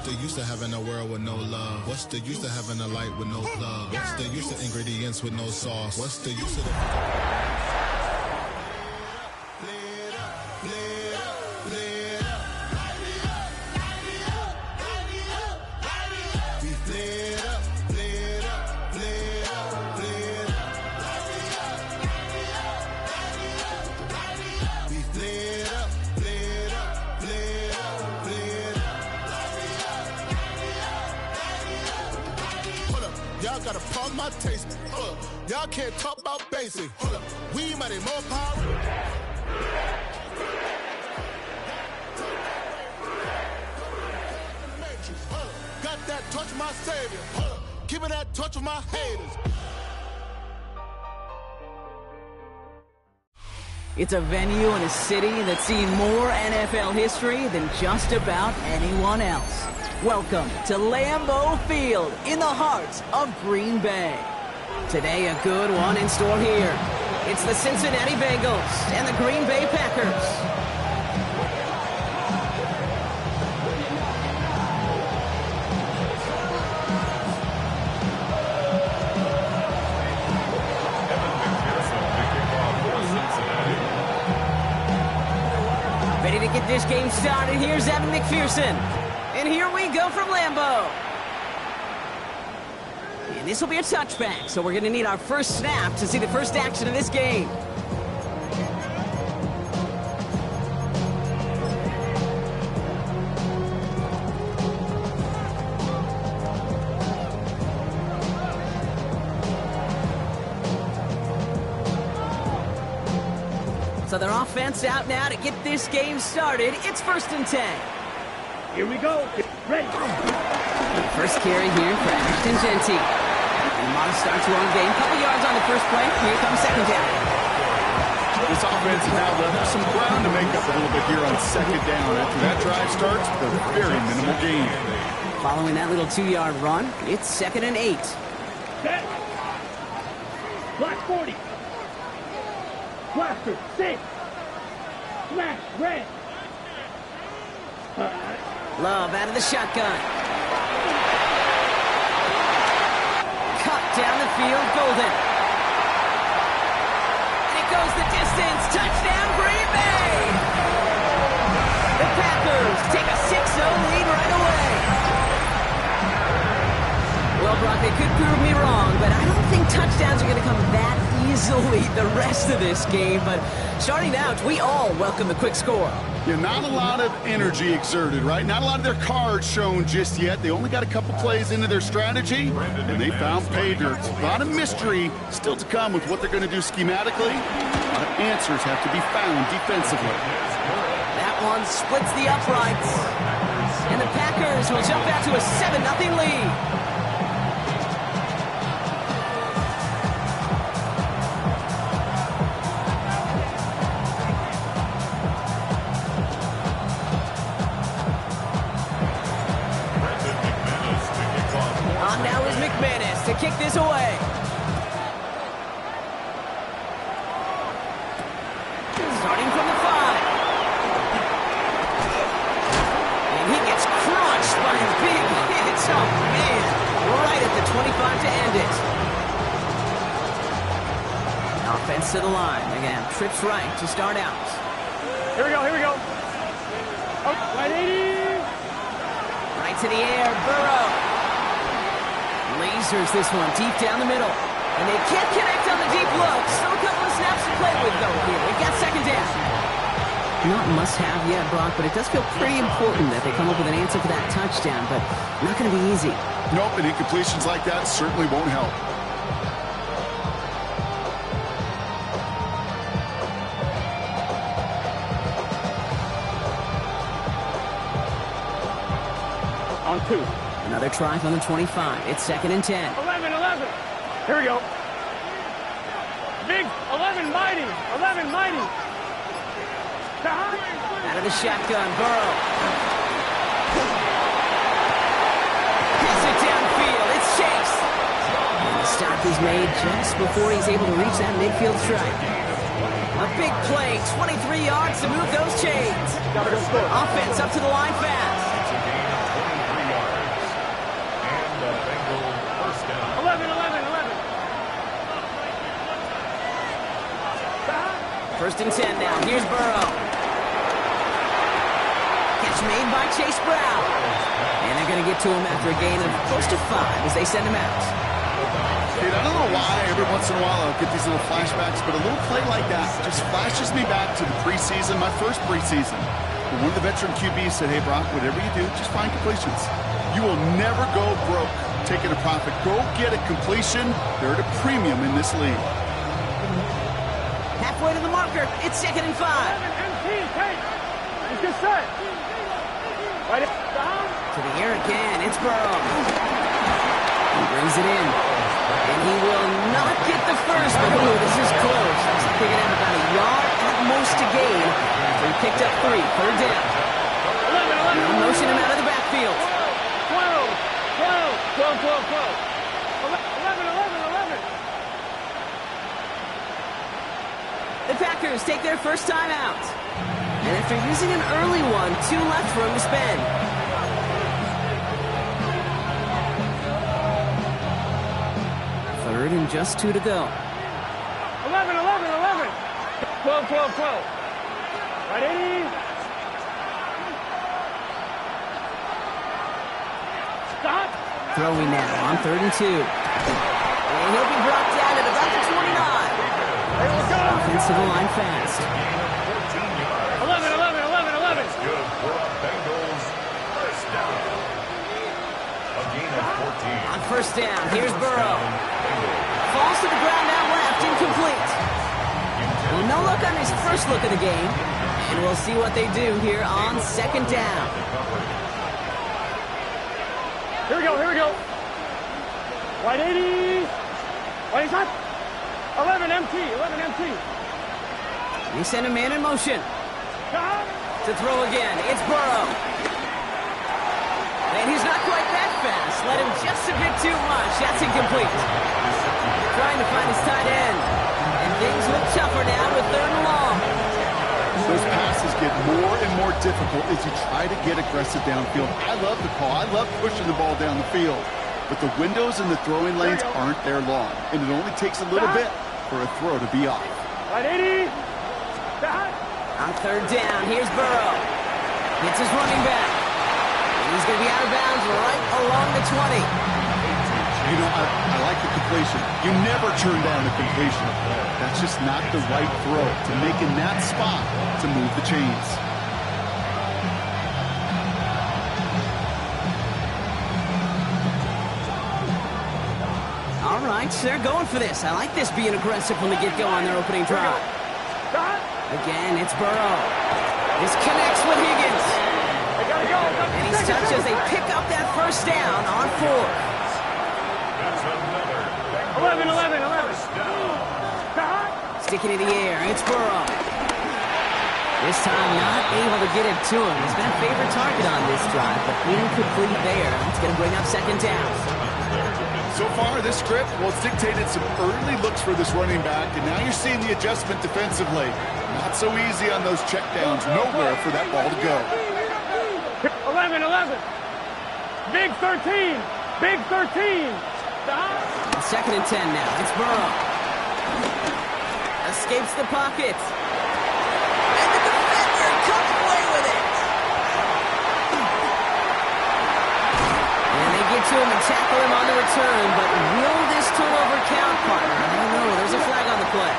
the use of having a world with no love? What's the use of having a light with no plug? What's the use of ingredients with no sauce? What's the use of the... Y'all gotta pump my taste. Y'all can't talk about basic. We might have more power. Got that touch of my savior. Give me that touch of my haters. It's a venue in a city that's seen more NFL history than just about anyone else. Welcome to Lambeau Field in the heart of Green Bay. Today, a good one in store here. It's the Cincinnati Bengals and the Green Bay Packers. Ready to get this game started. Here's Evan McPherson. And here we go from Lambeau. And this will be a touchback, so we're going to need our first snap to see the first action of this game. So their offense out now to get this game started. It's 1st and 10. Here we go. Get ready. First carry here for Ashton Genty. And Moss starts one game. Couple yards on the first play. Here comes second down. This offense now left some ground to make up a little bit here on second down. After that drive starts, the very minimal gain. Following that little 2-yard run, it's 2nd and 8. Set. Black 40. Blaster 6. Smash red. Love out of the shotgun. Cut down the field, Golden. And it goes the distance. Touchdown, Green Bay! The Packers take a 6-0 lead right away. Well, Brock, they could prove me wrong, but I don't think touchdowns are going to come that easily the rest of this game. But starting out, we all welcome the quick score. Yeah, not a lot of energy exerted, right? Not a lot of their cards shown just yet. They only got a couple plays into their strategy, and they found pay dirt. A lot of mystery still to come with what they're going to do schematically. A lot of answers have to be found defensively. That one splits the uprights. And the Packers will jump out to a 7-0 lead. To kick this away. Starting from the 5. And he gets crushed by a big hit. Oh, man. Right at the 25 to end it. Offense to the line. Again, trips right to start out. Here we go, here we go. Oh, 180. Right to the air, Burrow. Lasers this one deep down the middle. And they can't connect on the deep look. Still a couple of snaps to play with, though, here. They got second down. Not must-have yet, Brock, but it does feel pretty important that they come up with an answer for that touchdown, but not going to be easy. Nope, and incompletions like that certainly won't help. On 2. Another try from the 25. It's 2nd and 10. 11. Here we go. Big 11 mighty. 11 mighty. Out of the shotgun, Burrow. Pass it downfield. It's Chase. And the stop is made just before he's able to reach that midfield strike. A big play, 23 yards to move those chains. Offense up to the line fast. First and 10 now. Here's Burrow. Catch made by Chase Brown. And they're going to get to him after a gain of close to 5 as they send him out. Dude, I don't know why every once in a while I'll get these little flashbacks, but a little play like that just flashes me back to the preseason, my first preseason. One of the veteran QBs said, hey, Brock, whatever you do, just find completions. You will never go broke taking a profit. Go get a completion. They're at a premium in this league. Halfway to the marker. It's 2nd and 5. He's good set. Right down. To the air again. It's Burrow. He brings it in. And he will not get the first, but ooh, this is close. Looks like they're going to have about a yard at most to gain. After he picked up 3. 3rd down. 11. Motion him out of the backfield. 12. 11. The Packers take their first time out. And after using an early one, 2 left for him to spend. Third and just 2 to go. 11. 12. Right, 80. Stop. Throwing now on 3rd and 2. And he'll be brought down at about the 29. Offensive line fast. 11. Good for the Bengals. First down. A gain of 14. On first down, here's Burrow. Falls to the ground out left, incomplete. Well, no look on his first look of the game. And we'll see what they do here on 2nd down. Here we go. Right 80. Right side. 11 MT. We send a man in motion. Stop. To throw again, it's Burrow. And he's not quite that fast. Let him just a bit too much. That's incomplete. Trying to find his tight end. And things look tougher now with 3rd and long. Those passes get more and more difficult as you try to get aggressive downfield. I love the call. I love pushing the ball down the field. But the windows in the throwing lanes aren't there long. And it only takes a little bit for a throw to be off. Right 80. Stop. On 3rd down, here's Burrow. Hits his running back. And he's going to be out of bounds right along the 20. You know, I like the completion. You never turn down a completion. That's just not the right throw to make in that spot to move the chains. All right, they're going for this. I like this being aggressive when they get going on their opening drive. Stop. Again, it's Burrow. This connects with Higgins. They gotta go. And he's touched as they pick up that first down on 4th. That's another 11. Stop. Sticking in the air, it's Burrow. This time not able to get it to him. He's been a favorite target on this drive, but incomplete there. It's going to bring up 2nd down. So far, this script, well, it's dictated some early looks for this running back, and now you're seeing the adjustment defensively. Not so easy on those checkdowns. Nowhere for that ball to go. 11. Big 13. Stop. 2nd and 10 now. It's Burrow. Escapes the pocket. And the defender comes away with it. And they get to him and tackle him on the return, but will this turnover count, partner? I don't know. There's a flag on the play.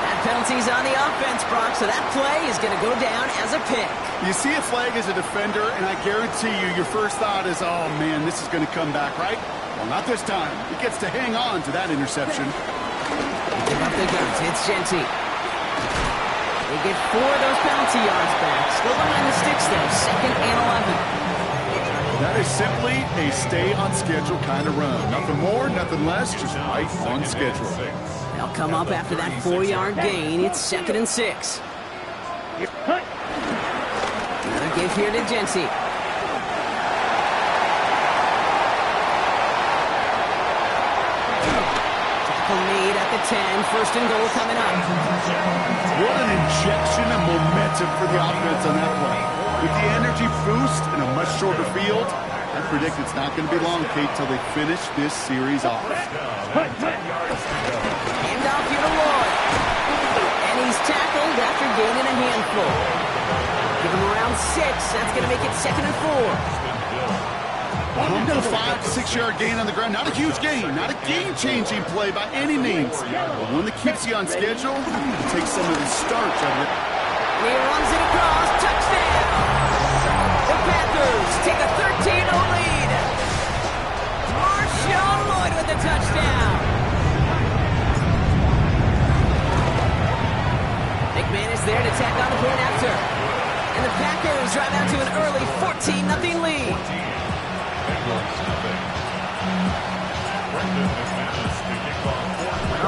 That penalty's on the offense, Brock, so that play is going to go down as a pick. You see a flag as a defender, and I guarantee you, your first thought is, oh, man, this is going to come back, right? Well, not this time. He gets to hang on to that interception. They give up the guns. It's Genty. They get 4 of those penalty yards back. Still behind the sticks, though. 2nd and 11. That is simply a stay-on-schedule kind of run. Nothing more, nothing less, just right on schedule. They'll come up after that 4-yard gain. It's 2nd and 6. Another give here to Genty. Made at the 10, 1st and goal coming up. What an injection of momentum for the offense on that play. With the energy boost and a much shorter field, I predict it's not going to be long, Kate, till they finish this series off. Hand off here to Lloyd. And he's tackled gaining a handful. Give him around 6. That's going to make it 2nd and 4. Pump the 5 to 6 yard gain on the ground. Not a huge gain, not a game-changing play by any means. But one that keeps you on schedule and takes some of the starch out of it. And he runs it across. Touchdown! The Panthers take a 13-0 lead. Marshawn Lloyd with the touchdown. McMahon is there to tack on the point after. And the Packers drive out to an early 14-0 lead.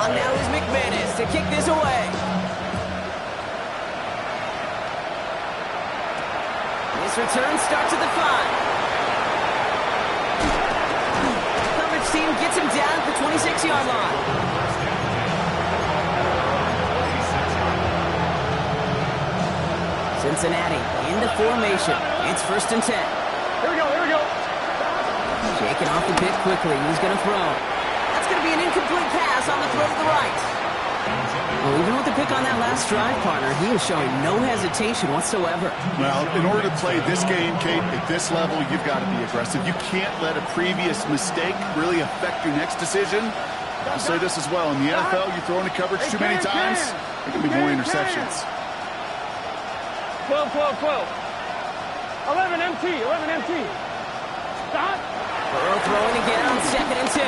On now is McManus to kick this away. This return starts at the 5. Coverage team gets him down at the 26-yard line. Cincinnati into formation. It's 1st and 10. Here we go, here we go. Shaking off the pick quickly. He's going to throw. That's going to be an incomplete pass on the throw to the right. Well, even with the pick on that last drive, partner, he was showing no hesitation whatsoever. Well, in order to play this game, Kate, at this level, you've got to be aggressive. You can't let a previous mistake really affect your next decision. I'll say this as well. In the NFL, you throw into coverage too many times, there can be more interceptions. 12, 12, 12. 11 MT, 11 MT. Stop. Burrow throwing again on 2nd and 10.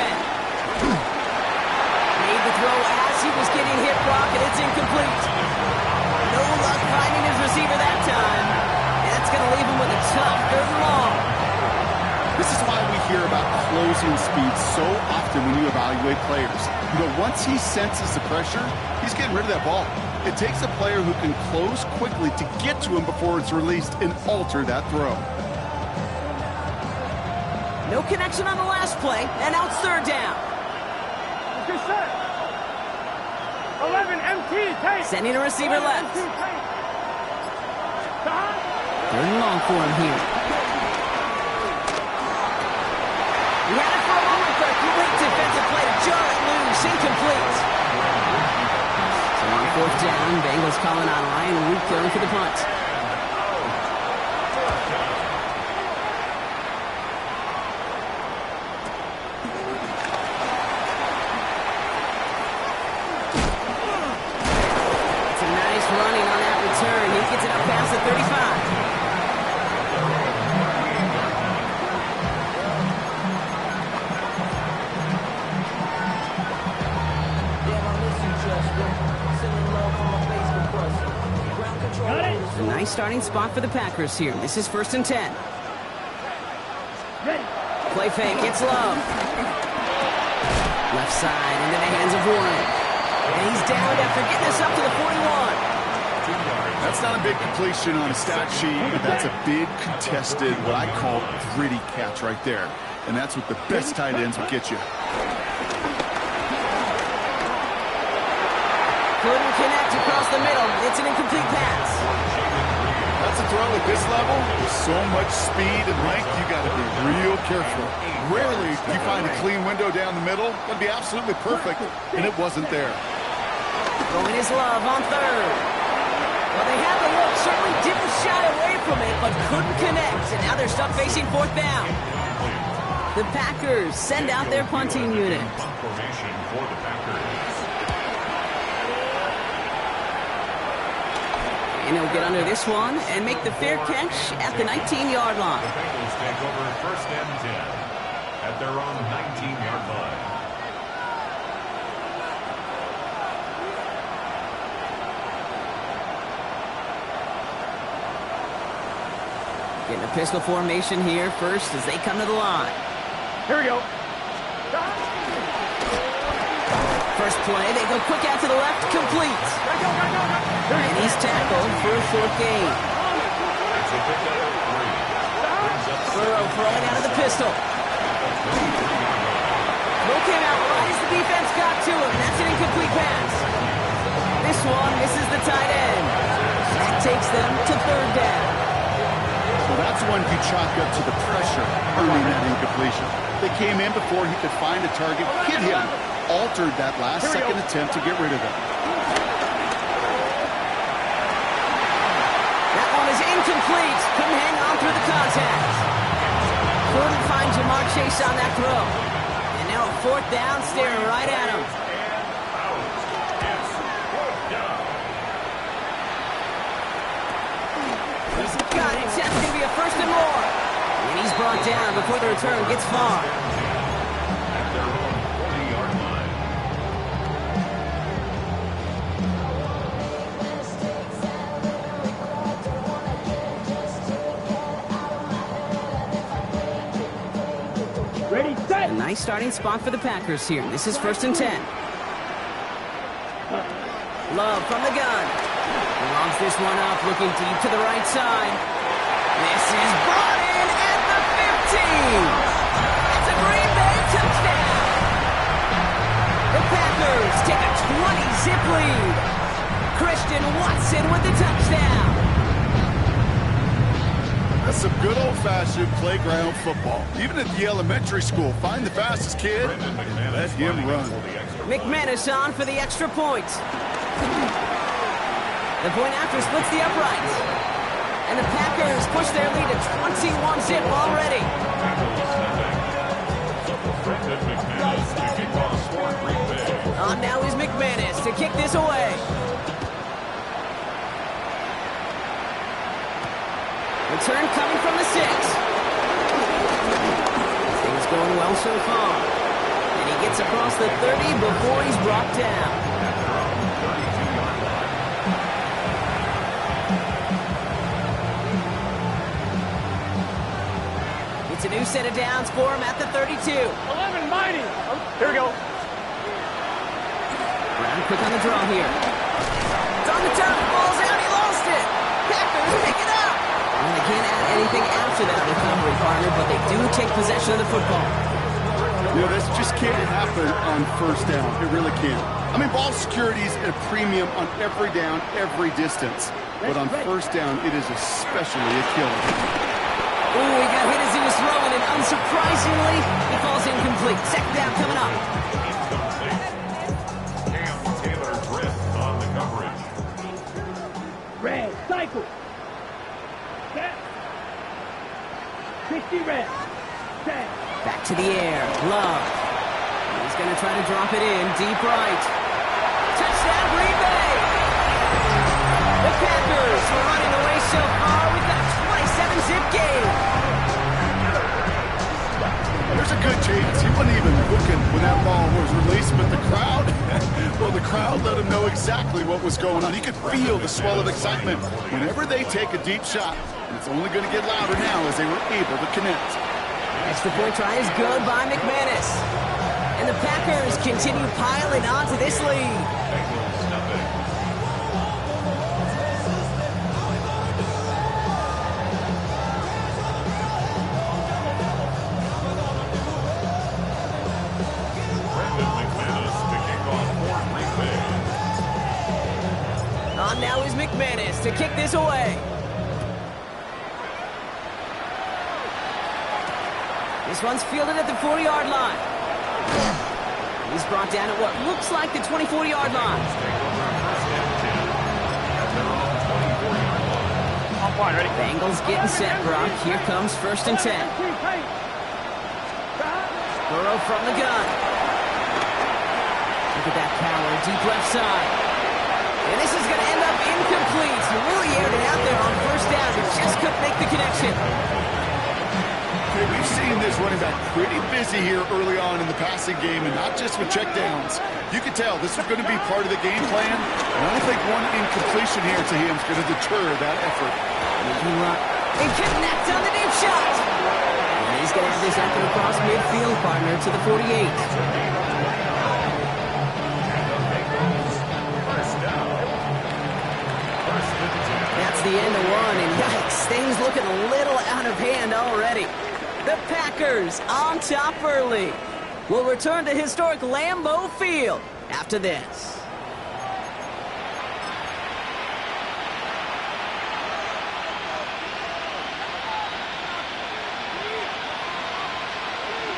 Made the throw as he was getting hit, Brock, and it's incomplete. No luck finding his receiver that time. That's going to leave him with a tough 3rd and long. This is why we hear about closing speed so often when you evaluate players. You know, once he senses the pressure, he's getting rid of that ball. It takes a player who can close quickly to get to him before it's released and alter that throw. No connection on the last play, and now it's 3rd down. Good set. 11 MT, take. Sending a receiver left. MT, take. Stop. 3rd and long for him here. He had it for a moment, but a great defensive play to jar it loose. Incomplete. So on 4th down, Bengals calling on Ryan Root going for the punt. Running on that return. He gets it up past the 35. A nice starting spot for the Packers here. This is 1st and 10. Play fake. It's Love. Left side into the hands of Warren. And he's down after getting us up to the 41. That's not a big completion on a stat sheet, but that's a big contested, what I call gritty catch right there. And that's what the best tight ends will get you. Couldn't connect across the middle. It's an incomplete pass. That's a throw at this level. With so much speed and length, you got to be real careful. Rarely do you find a clean window down the middle. That'd be absolutely perfect, and it wasn't there. Throwing his Love on 3rd. Well, they had the look, certainly didn't shy away from it, but couldn't connect, and now they're stuck facing 4th down. The Packers send out their punting unit. Formation for the Packers. And he'll get under this one and make the fair catch at the 19-yard line. The Bengals take over 1st and 10 at their own 19-yard line. Getting a pistol formation here first as they come to the line. Here we go. First play, they go quick out to the left, complete. And he's tackled for a 4th gain. Burrow throwing out of the pistol. Throw came out right as the defense got to him. That's an incomplete pass. This one misses the tight end. That takes them to 3rd down. Well, that's one you chalk up to the pressure earning that incompletion. They came in before he could find a target, hit him, altered that last second attempt to get rid of it. incomplete. Couldn't hang on through the contact. Couldn't find Jamar Chase on that throw. And now a fourth down, staring right at him. He's got it. That's going to be a first and more. And he's brought down before the return gets far. At their own 40-yard line. Ready, set. A nice starting spot for the Packers here. This is 1st and 10. Love from the gun. He lobs this one up, looking deep to the right side. This is brought in at the 15. It's a Green Bay touchdown. The Packers take a 20-zip lead. Christian Watson with the touchdown. That's some good old-fashioned playground football. Even at the elementary school, find the fastest kid, let him run. McManus on for the extra point. The point after splits the uprights. And the Packers push their lead to 21-zip already. On now is McManus to kick this away. Return coming from the 6. Things going well so far. And he gets across the 30 before he's brought down. It's a new set of downs for him at the 32. 11 mighty. Here we go. Brown quick on the draw here. It's on the turf, ball's out, he lost it. Packers pick it up. Well, they can't add anything after that recovery, partner, but they do take possession of the football. You know, this just can't happen on first down. It really can't. I mean, ball security is at a premium on every down, every distance. But on first down, it is especially a killer. Ooh, he got hit as he was throwing, and unsurprisingly, he falls incomplete. Second down coming up. Cam Taylor Britt on the coverage. Red, cycle. Set. 60 red. Set. Back to the air. Love. He's going to try to drop it in. Deep right. Touchdown, Green Bay. The Packers were running away so far. We've got a 27-zip game. There's a good chance he wasn't even looking when that ball was released, but the crowd, well, the crowd let him know exactly what was going on. He could feel the swell of excitement whenever they take a deep shot. And it's only going to get louder now as they were able to connect. Extra point try is good by McManus. And the Packers continue piling on to this lead. On now is McManus to kick this away. This one's fielded at the 40-yard line. He's brought down at what looks like the 24-yard line. On point, ready? Bengals getting set, Brock. Here comes 1st and 10. Burrow from the gun. Look at that power, deep left side. And this is going to end up incomplete. He really aired it out there on 1st down, but just couldn't make the connection. Okay, we've seen this running back pretty busy here early on in the passing game, and not just with checkdowns. You could tell this was going to be part of the game plan, and I don't think one incompletion here to him is going to deter that effort. And connect on the deep shot. And he's going to have this up and across midfield, partner, to the 48. That's the end of one, and yikes, things looking a little out of hand already. The Packers on top early. Will return to historic Lambeau Field after this.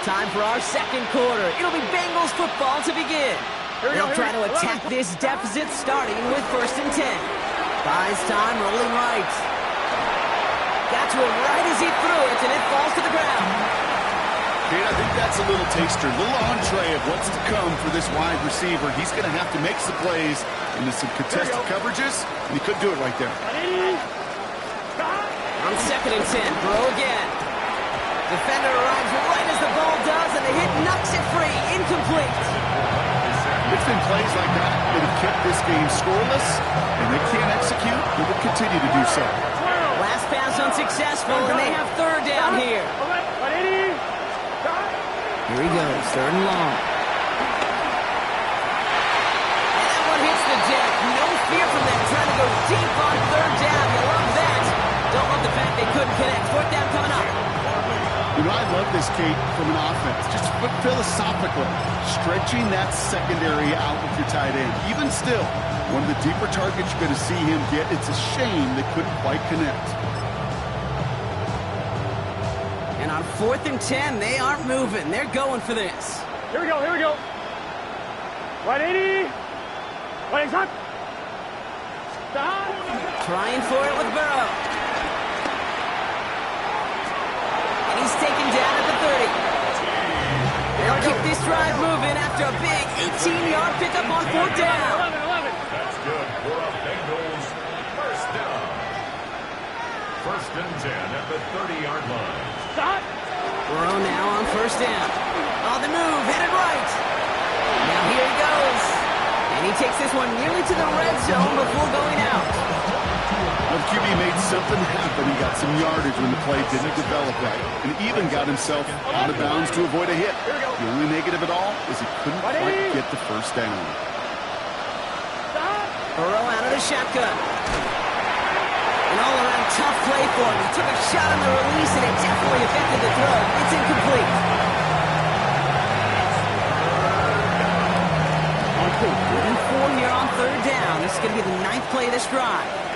Time for our second quarter. It'll be Bengals football to begin. They'll try to attack this deficit starting with 1st and 10. Buys time, rolling right. Got to him right as he threw it, and it falls to the ground. Kate, I think that's a little taster, a little entree of what's to come for this wide receiver. He's going to have to make some plays into some contested coverages, and he couldn't do it right there. On 2nd and 10, Burrow again. Defender arrives right as the ball does, and the hit knocks it free. Incomplete. It's been plays like that that have kept this game scoreless, and they can't execute. They will continue to do so. Last pass unsuccessful, and they have 3rd down here. Here he goes, 3rd and long. And that one hits the deck. No fear from them, trying to go deep on 3rd down. You love that. Don't love the fact they couldn't connect. 4th down coming up. You know, I love this, Kate, from an offense. Just philosophically, stretching that secondary out with your tight end. Even still, one of the deeper targets you're going to see him get. It's a shame they couldn't quite connect. And on 4th and 10, they aren't moving. They're going for this. Here we go, here we go. 180. 180, stop. Stop. Trying for it with Burrow. He's taken down at the 30. They'll keep this drive moving after a big 18-yard pickup on 4th down. 11. That's good for a Bengals 1st down. 1st and 10 at the 30-yard line. Stop. Burrow now on 1st down. On the move, headed right. Now here he goes. And he takes this one nearly to the red zone before going out. Well, QB made something happen. He got some yardage when the play didn't develop right, and even got himself out of bounds to avoid a hit. The only negative at all is he couldn't quite get the 1st down. Burrow out of the shotgun. An all-around tough play for him. He took a shot on the release, and it definitely affected the throw. It's incomplete. Okay, 4 here on 3rd down. This is going to be the 9th play of this drive.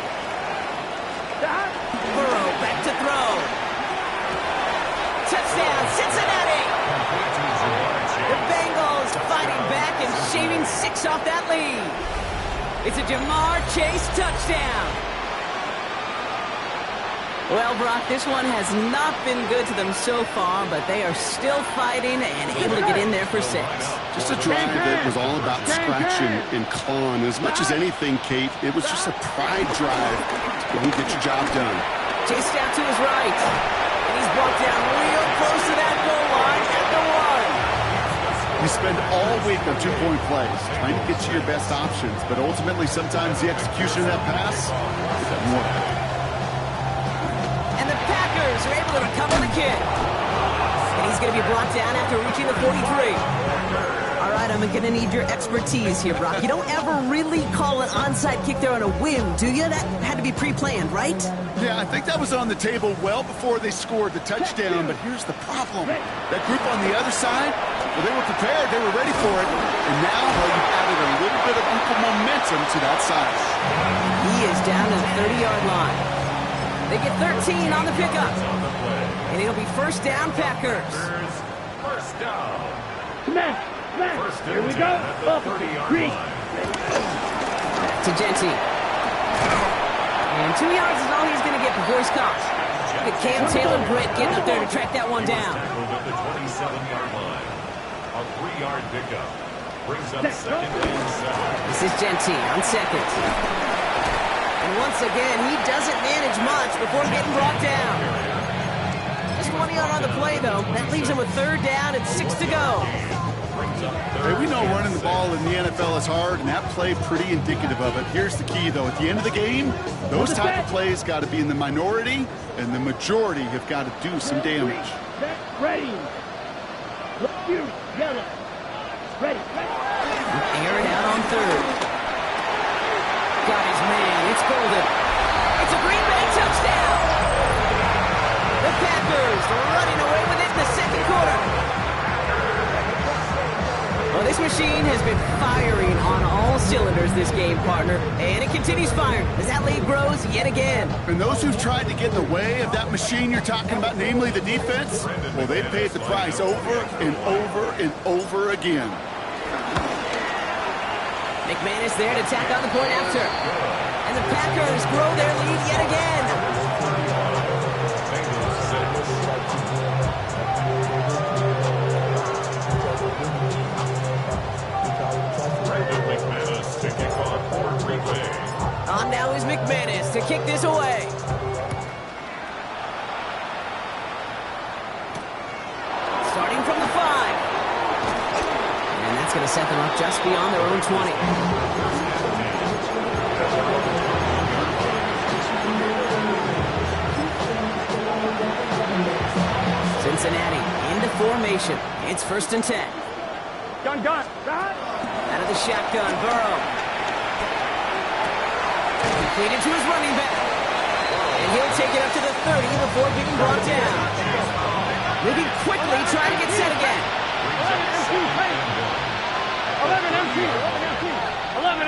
Burrow back to throw. Touchdown, Cincinnati! The Bengals fighting back and shaving 6 off that lead. It's a Jamar Chase touchdown. Well, Brock, this one has not been good to them so far, but they are still fighting and able to get in there for 6. Just a drive that was all about scratching and clawing. As much as anything, Kate, it was just a pride drive to go and get your job done. Chased out to his right, and he's brought down real close to that goal line at the 1. You spend all week on 2-point plays trying to get you your best options, but ultimately sometimes the execution of that pass doesn't work. And the Packers are able to recover the kick. And he's going to be brought down after reaching the 43. All right, I'm going to need your expertise here, Brock. You don't ever really call an onside kick there on a whim, do you? That had to be pre-planned, right? Yeah, I think that was on the table well before they scored the touchdown, but here's the problem. That group on the other side, well, they were prepared, they were ready for it, and now, well, you've added a little bit of equal momentum to that side. He is down to the 30-yard line. They get 13 on the pickup. And it'll be 1st down, Packers. 1st down. Here we go. 30-yard line. To Genty. And 2 yards is all he's going to get before he stops. Look at Cam Taylor-Britt getting up there to track that one down. At the 27-yard line. A 3-yard pickup. Brings up 2nd and 7. This is Genty on 2nd. And once again, he doesn't manage much before getting brought down. Just 1 yard on the play, though. That leaves him with 3rd down and 6 to go. Hey, we know running the ball in the NFL is hard, and that play pretty indicative of it. Here's the key, though. At the end of the game, those type of plays got to be in the minority, and the majority have got to do some damage. Ready. You, yellow. Ready. Air it out on 3rd. Got his man. It's golden. It's a Green Bay touchdown. The Packers running away with it in the 2nd quarter. Well, this machine has been firing on all cylinders this game, partner. And it continues firing as that lead grows yet again. And those who've tried to get in the way of that machine you're talking about, namely the defense, well, they paid the price over and over and over again. McManus there to tack on the point after. And the Packers grow their lead yet again. to kick this away. Starting from the 5. And that's going to set them up just beyond their own 20. Cincinnati into formation. It's 1st and 10. Gun. Out of the shotgun, Burrow. Completed to his running back. And he'll take it up to the 30 before being brought down. Moving quickly, trying to get set again. 11 MT. 11.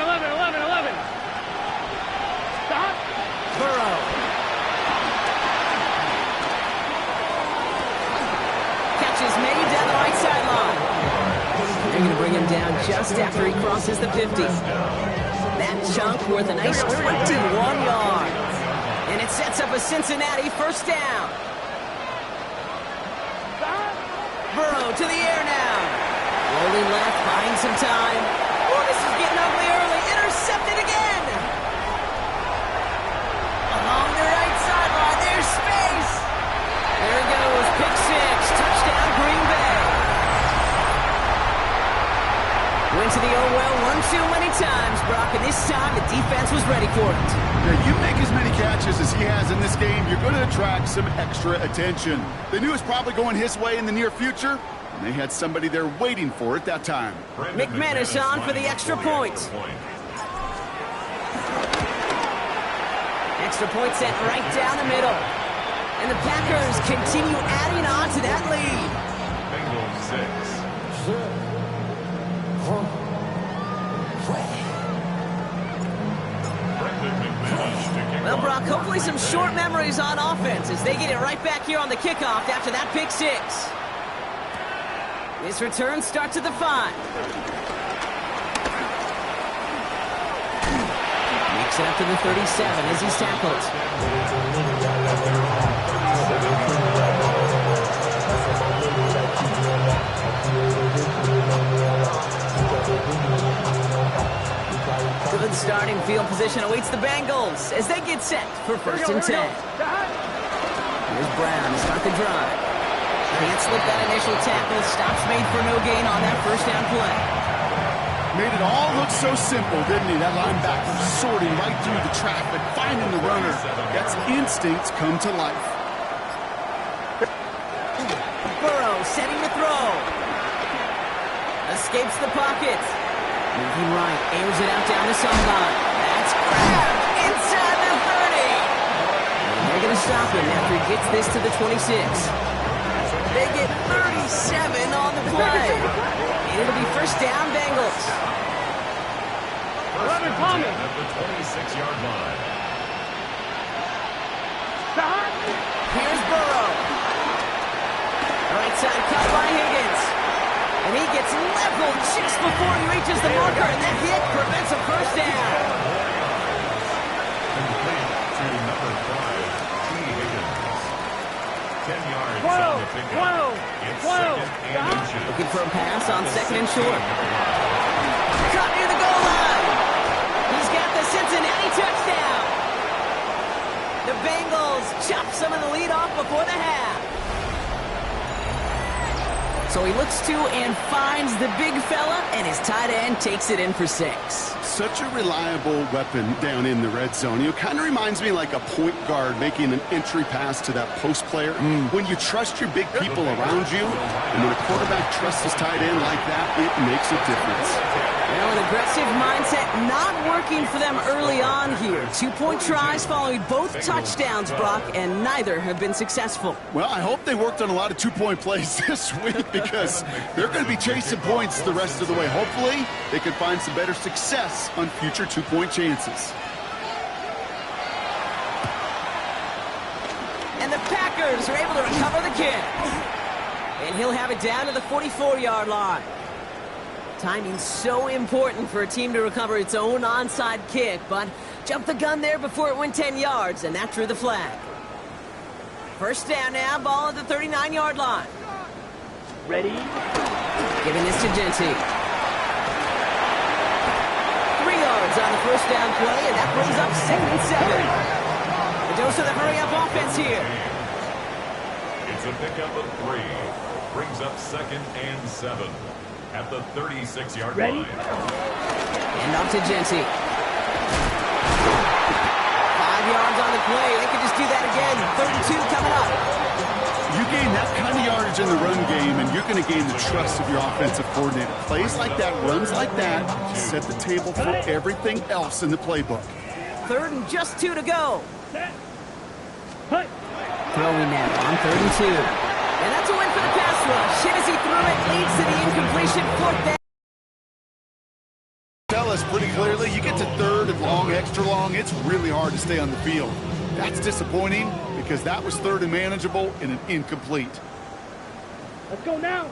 Stop. Burrow. Catch is made down the right sideline. They're going to bring him down just after he crosses the 50. That chunk worth a nice 21 yards. And it sets up a Cincinnati 1st down. Burrow to the air now. Rolling left, buying some time. Oh, this is getting ugly early. Intercepted again. Along the right sideline, there's space. There it goes, pick 6, touchdown Green Bay. Went to the oh well one too many times, Brock, and this time the defense was ready for it. Yeah, you make as many catches as he has in this game, you're going to attract some extra attention. They knew it was probably going his way in the near future, and they had somebody there waiting for it that time. McManus on for the extra point. Extra point sent right down the middle. And the Packers continue adding on to that lead. Bengals 6. Well, Brock, hopefully some short memories on offense as they get it right back here on the kickoff after that pick 6. This return starts at the 5. Makes it up to the 37 as he's tackled. Good starting field position awaits the Bengals as they get set for 1st and 10. Here's Brown to start the drive. Can't slip that initial tackle. Stops made for no gain on that 1st down play. Made it all look so simple, didn't he? That linebacker sorting right through the traffic, finding the runner. That's instincts come to life. Burrow setting the throw. Escapes the pocket. Moving right, airs it out down the sideline. That's grabbed inside the 30. And they're going to stop him after he gets this to the 26. They get 37 on the play. And it'll be 1st down, Bengals. 11 Tommy. At the 26-yard line. Here's Burrow. Right side cut by Higgins. And he gets leveled just before he reaches the marker, and that hit prevents a 1st down. Complete to number 5, T. Higgins. 10 yards on the pickup. It's 2nd and inches. Looking for a pass on 2nd and short. Cut near the goal line. He's got the Cincinnati touchdown. The Bengals chop some of the lead off before the half. So he looks to and finds the big fella, and his tight end takes it in for 6. Such a reliable weapon down in the red zone. It kind of reminds me like a point guard making an entry pass to that post player. When you trust your big people around you, and when a quarterback trusts his tight end like that, it makes a difference. Well, an aggressive mindset not working for them early on here. 2-point tries following both touchdowns, Brock, and neither have been successful. Well, I hope they worked on a lot of 2-point plays this week because they're going to be chasing points the rest of the way. Hopefully, they can find some better success on future 2-point chances. And the Packers are able to recover the kick. And he'll have it down to the 44-yard line. Timing's so important for a team to recover its own onside kick, but jumped the gun there before it went 10 yards, and that drew the flag. 1st down now, ball at the 39-yard line. Ready? Giving this to Genty. 3 yards on the 1st down play, and that brings up 2nd and 7. A dose of the hurry-up offense here. It's a pickup of 3. Brings up 2nd and 7 at the 36-yard line. And off to Genty. 5 yards on the play. They could just do that again. 32 coming up. You gain that kind of yardage in the run game, and you're going to gain the trust of your offensive coordinator. Plays like that, runs like that, set the table for everything else in the playbook. 3rd and just 2 to go. Throwing now on 3rd and 2. And that's a win for the pass rush. Hit as he threw it, leads to the incompletion. 4th down. Tell us pretty clearly, you get to 3rd and long, extra long, it's really hard to stay on the field. That's disappointing because that was 3rd and manageable and an incomplete. Let's go now.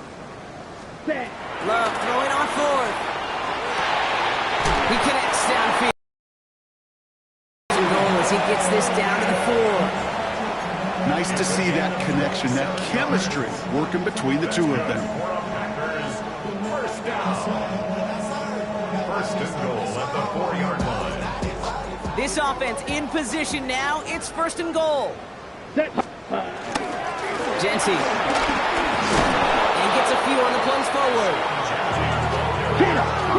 Love throwing on 4th. He connects downfield. Goal as he gets this down to the 4. Nice to see that connection, that chemistry working between the two of them. First down. First and goal at the 4-yard line. This offense in position now. It's 1st and goal. Genty. And gets a few on the plunge forward.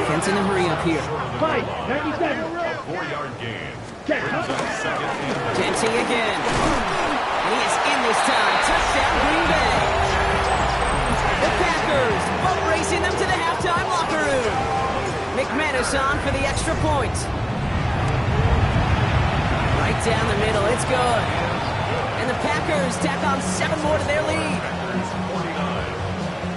Offense in the hurry up here. 97. 4-yard gain. Brings up 2nd and Genty again. And he is in this time. Touchdown, Green Bay. The Packers both racing them to the halftime locker room. McManus on for the extra point. Right down the middle. It's good. And the Packers tack on 7 more to their lead. 49.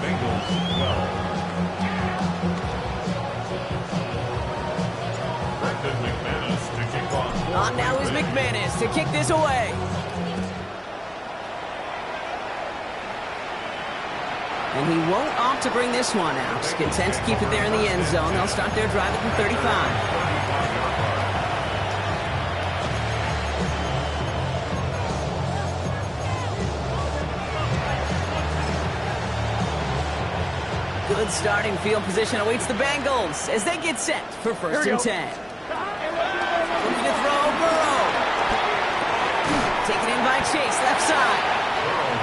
Bengals 12. Brendan McManus to kick off. On now is McManus to kick this away. And he won't opt to bring this one out. Content to keep it there in the end zone. They'll start their drive at the 35. Good starting field position awaits the Bengals as they get set for 1st and 10. Looking to throw, Burrow. Taken in by Chase, left side.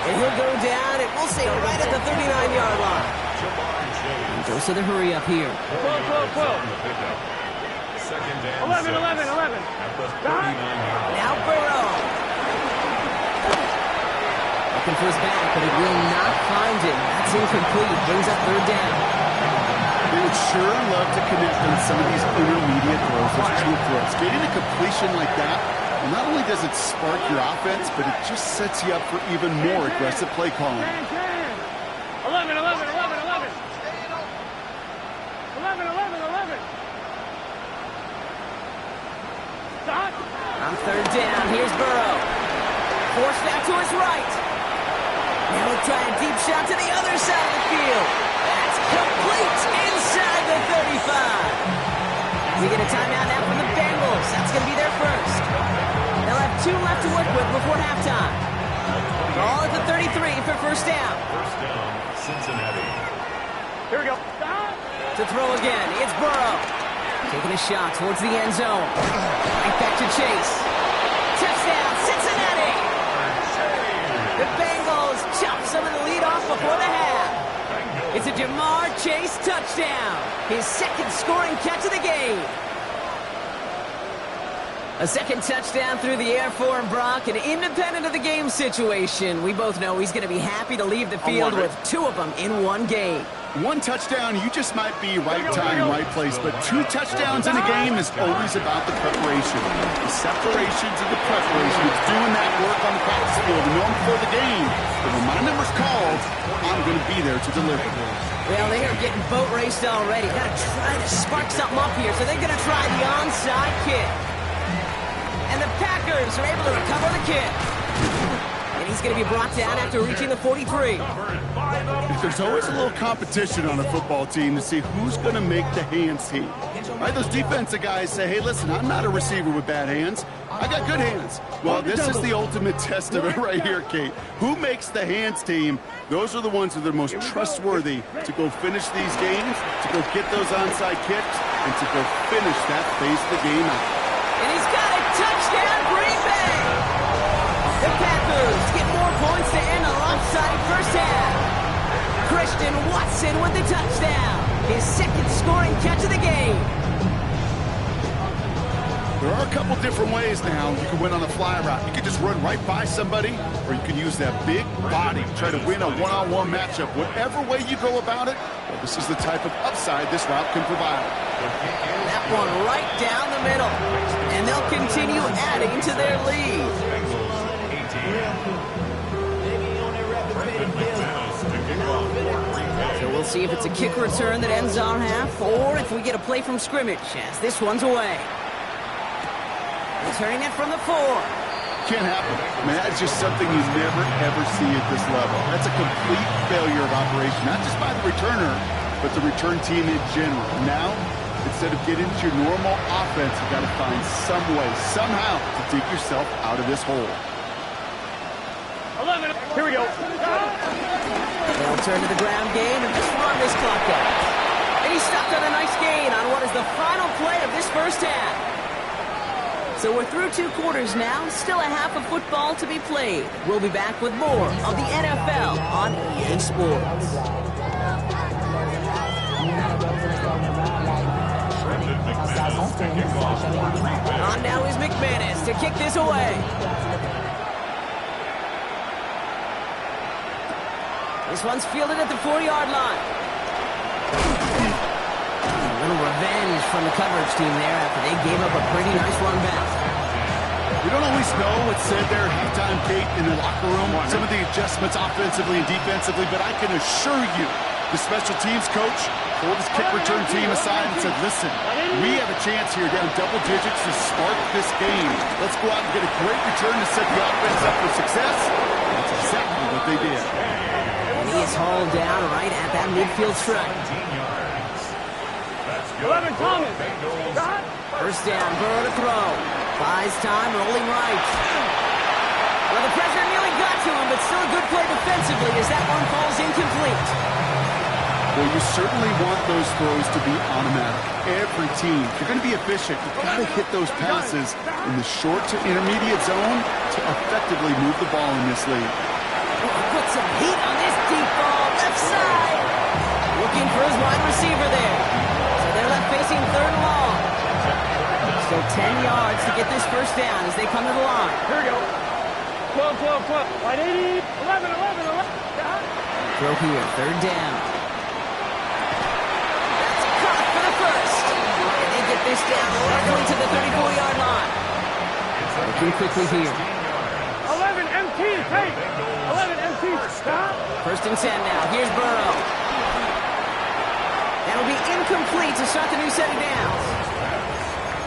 And he'll go down, and we'll say right at the 39-yard line. And goes to the hurry up here. 11. Now Burrow. Looking for his back, but it will not find him. That's incomplete. Brings up 3rd down. They would sure love to connect on some of these intermediate throws, those true throws. Getting a completion like that, well, not only does it spark your offense, but it just sets you up for even more aggressive play calling. 11. Stop. On 3rd down, here's Burrow. Forced back to his right. Now he'll try a deep shot to the other side of the field. That's complete inside the 35. We get a timeout now from the Bengals. That's going to be their first. They'll have 2 left to work with before halftime. Ball at the 33 for 1st down. First down, Cincinnati. Here we go. Stop. To throw again, it's Burrow. Taking a shot towards the end zone. Right back to Chase. Touchdown, Cincinnati! The Bengals chop some of the lead off before the half. It's a Jamar Chase touchdown. His 2nd scoring catch of the game. A 2nd touchdown through the air for Brock, and independent of the game situation, we both know he's going to be happy to leave the field with 2 of them in one game. 1 touchdown, you just might be right time, right place, but 2 touchdowns in a game is always about the preparation. The separations and the preparation. It's doing that work on the practice field and knowing before the game that when my number's called, I'm going to be there to deliver. Well, they are getting boat raced already. Got to try to spark something up here, so they're going to try the onside kick. And the Packers are able to recover the kick. And he's going to be brought down after reaching the 43. There's always a little competition on a football team to see who's going to make the hands team. Right? Those defensive guys say, hey, listen, I'm not a receiver with bad hands. I got good hands. Well, this is the ultimate test of it right here, Kate. Who makes the hands team? Those are the ones that are the most trustworthy to go finish these games, to go get those onside kicks, and to go finish that phase of the game out. And he's got a touchdown, Green Bay! The Packers get more points to end a lopsided first half. Christian Watson with the touchdown. His second scoring catch of the game. There are a couple different ways now you can win on a fly route. You can just run right by somebody, or you can use that big body, try to win a one-on-one matchup. Whatever way you go about it, well, this is the type of upside this route can provide. That one right down the middle. And they'll continue adding to their lead. So we'll see if it's a kick return that ends our half, or if we get a play from scrimmage as this one's away. Returning it from the 4. Can't happen. I mean, that's just something you never, ever see at this level. That's a complete failure of operation, not just by the returner, but the return team in general. Now, instead of getting into your normal offense, you've got to find some way, somehow, to dig yourself out of this hole. 11. Here we go. They'll turn to the ground game and just run this clock out. And he stopped on a nice gain on what is the final play of this first half. So we're through 2 quarters now, still a half of football to be played. We'll be back with more of the NFL on EA Sports. On now is McManus to kick this away. This one's fielded at the 4-yard line. A little revenge from the coverage team there after they gave up a pretty nice run back. We don't always know what's said there at halftime, Kate, in the locker room. Some of the adjustments offensively and defensively, but I can assure you the special teams coach pulled his kick return team aside and said, listen, we have a chance here down double digits to spark this game. Let's go out and get a great return to set the offense up for success. That's exactly what they did. And he is hauled down right at that midfield stripe. 11 Thomas. First down, Burrow to throw. Buys time, rolling right. Well, the pressure nearly got to him, but still a good play defensively as that one falls incomplete. Well, you certainly want those throws to be automatic. Every team, if you're going to be efficient, you've got to hit those passes in the short to intermediate zone to effectively move the ball in this league. Put some heat on this deep ball, left side. Looking for his wide receiver there. So they're left facing 3rd and long. So 10 yards to get this first down as they come to the line. Here we go. 12. Wide 80. 11. Throw here, 3rd down. That's caught for the first. And they get this down directly to the 34-yard line. Looking quickly here. 11 MT. Hey. 11 MT. Stop. 1st and 10 now. Here's Burrow. That'll be incomplete to start the new set of downs.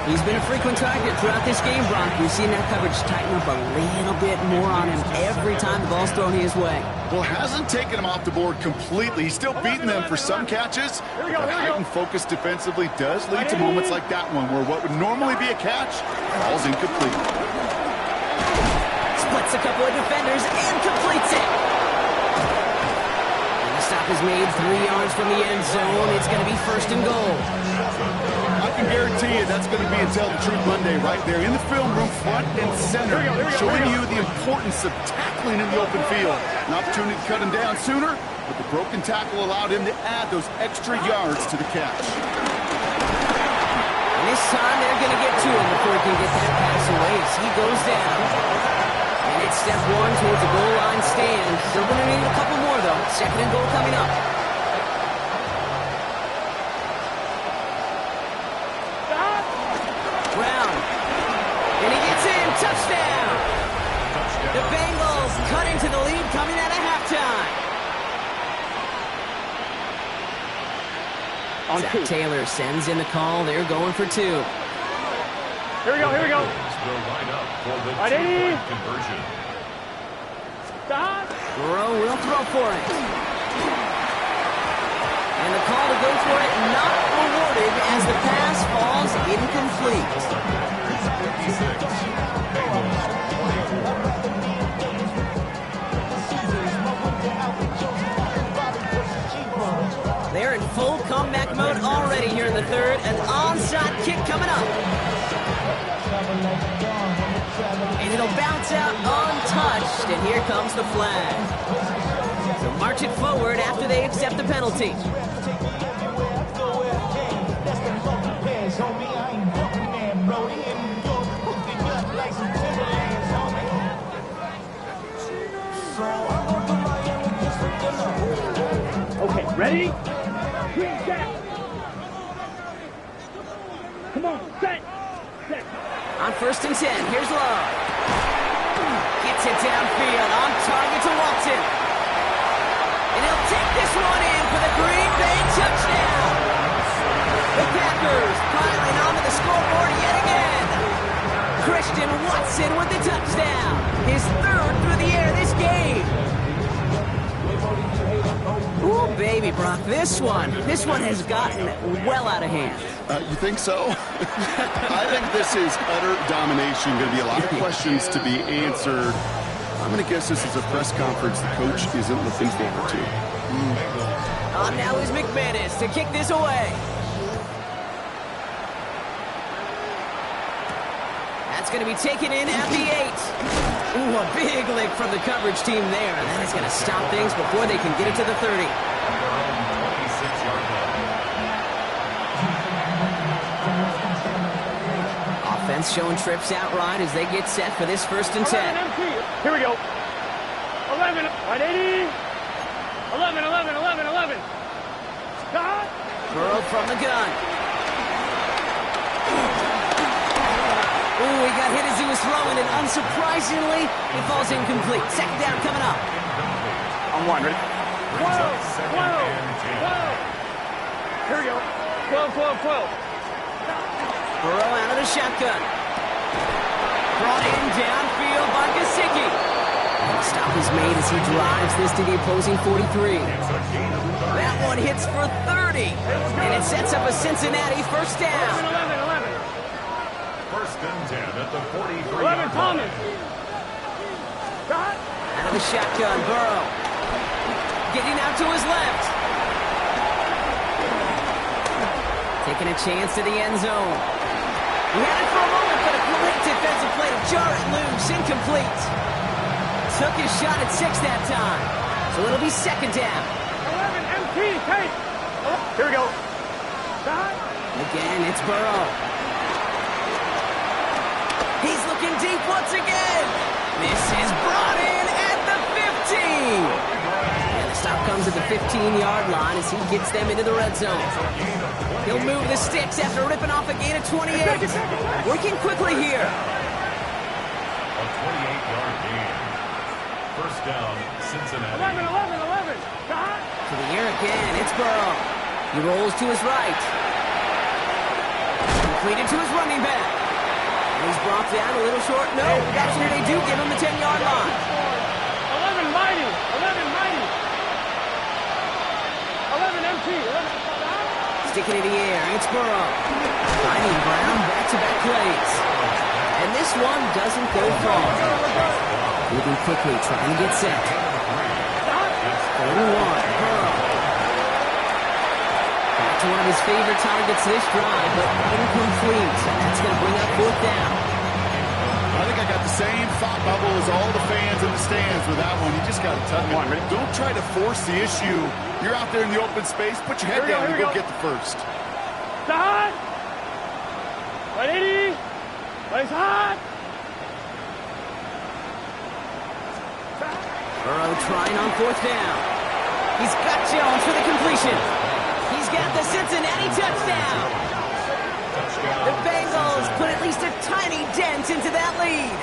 He's been a frequent target throughout this game, Brock. We've seen that coverage tighten up a little bit more on him every time the ball's thrown his way. Well, hasn't taken him off the board completely. He's still beating them for some catches. But heightened focus defensively does lead to moments like that one, where what would normally be a catch falls incomplete. Splits a couple of defenders and completes it. And the stop is made 3 yards from the end zone. It's going to be 1st and goal. I can guarantee you that's going to be a Tell the Truth Monday right there in the film room, front and center, showing you the importance of tackling in the open field. An opportunity to cut him down sooner, but the broken tackle allowed him to add those extra yards to the catch. And this time they're going to get to him before he can get that pass away as he goes down. And it's step 1 towards the goal line stand. Still going to need a couple more, though. 2nd and goal coming up. Touchdown! The Bengals cut into the lead coming out of halftime. Zach Taylor sends in the call. They're going for 2. Here we go. Will line up for the 2-point conversion. Stop. Burrow will throw for it. And the call to go for it not rewarded as the pass falls incomplete. They're in full comeback mode already here in the 3rd. An onside kick coming up. And it'll bounce out untouched. touched, and here comes the flag. So march it forward after they accept the penalty. Okay, ready? Green, set. Come on, set. Set. On 1st and 10, here's Love. Gets it downfield, on target to Walton. And he'll take this one in for the Green Bay touchdown. The Packers piling onto the scoreboard yet again. Christian Watson with the touchdown. His 3rd through the air this game. Ooh, baby, Brock, this one has gotten well out of hand. You think so? I think this is utter domination. Going to be a lot of questions to be answered. I'm going to guess this is a press conference the coach isn't looking forward to. On now is McManus to kick this away. That's going to be taken in at the 8. Ooh, a big lick from the coverage team there. And that is going to stop things before they can get it to the 30. 26-yard line. Offense showing trips outright as they get set for this 1st and 10. Here we go. 11, right, 80. 11, 11, 11, 11. Stop. Burrow from the gun. Ooh, he got hit as he was throwing, and unsurprisingly, it falls incomplete. 2nd down coming up. On 1, ready? 12, 12, 12. Here we go. 12, 12, 12. Burrow out of the shotgun. Brought in downfield by Gesicki. And a stop is made as he drives this to the opposing 43. That one hits for 30. And it sets up a Cincinnati 1st down. 11, 11. 1st and 10 at the 43. 11, Thomas. Shot. Out of the shotgun, Burrow. Getting out to his left. Taking a chance to the end zone. He had it for a moment, but a great defensive play to jar it loose. Incomplete. Took his shot at 6 that time. So it'll be 2nd down. 11, MP, take. Here we go. Shot. Again, it's Burrow. He's looking deep once again. This is brought in at the 15. And the stop comes at the 15-yard line as he gets them into the red zone. He'll move the sticks after ripping off a gain of 28. Working quickly here. A 28-yard gain. 1st down, Cincinnati. 11, 11, 11. Shot. To the air again, it's Burrow. He rolls to his right. Completed to his running back. He's brought down a little short. No, actually they do give him the 10-yard line. 11 mighty. 11 mighty. 11 MP. 11. Sticking in the air, it's Burrow. Finding Brown back-to-back plays. And this one doesn't go far. Moving quickly, trying to get set. 31, Burrow. Back to one of his favorite targets this drive, but incomplete. And that's going to bring up 4th down. I think I got the same thought bubble as all the fans in the stands with that one. You just got to tuck it. Don't try to force the issue. You're out there in the open space. Put your head down and go get the 1st. Hot. 180. Place hot. Burrow trying on 4th down. He's got Jones for the completion. He's got the Cincinnati touchdown. The Bengals put at least a tiny dent into that lead.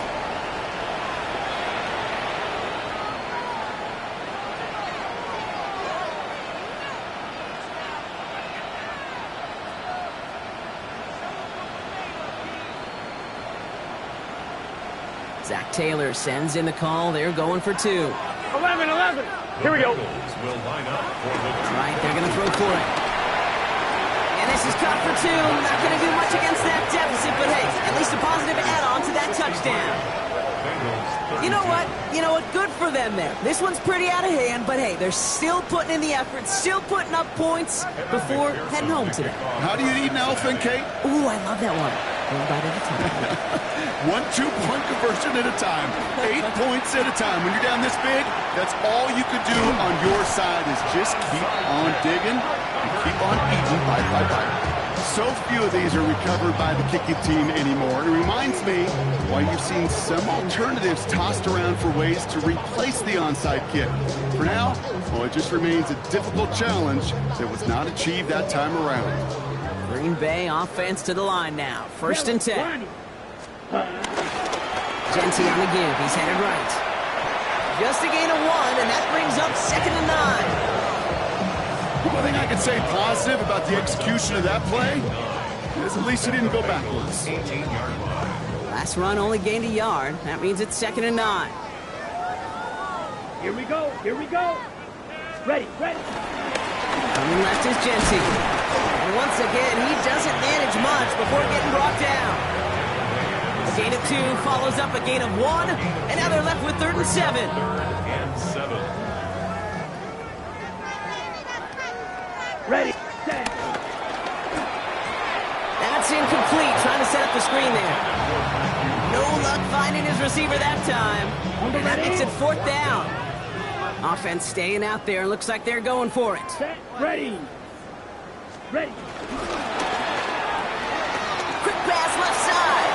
Zach Taylor sends in the call. They're going for 2. 11, 11. Here we go. Will line up for the Right, they're going to throw for it. And this is caught for 2. Not going to do much against that deficit, but hey, at least a positive add-on to that touchdown. You know what? Good for them there. This one's pretty out of hand, but hey, they're still putting in the effort, still putting up points before heading home today. How do you eat an elephant, Kate? Ooh, I love that one. One bite at a time. 1 2-point conversion at a time. 8 points at a time. When you're down this big, that's all you could do on your side is just keep on digging and keep on eating bite by bite. So few of these are recovered by the kicking team anymore. It reminds me why you've seen some alternatives tossed around for ways to replace the onside kick. For now, well, it just remains a difficult challenge that was not achieved that time around. Green Bay offense to the line now. 1st and 10. Genty on the give. He's headed right. Just a gain of 1, and that brings up 2nd and 9. One thing I can say positive about the execution of that play is at least he didn't go backwards. 18-yard line. Last run only gained a yard. That means it's 2nd and 9. Here we go. Here we go. Ready. Coming left is Genty. And once again, he doesn't manage much before getting brought down. A gain of 2 follows up a gain of 1, and now they're left with 3rd and 7. 3rd and 7. Ready. Set. That's incomplete. Trying to set up the screen there. No luck finding his receiver that time. And that makes it 4th down. Offense staying out there. Looks like they're going for it. Set. Ready. Ready. Quick pass left side.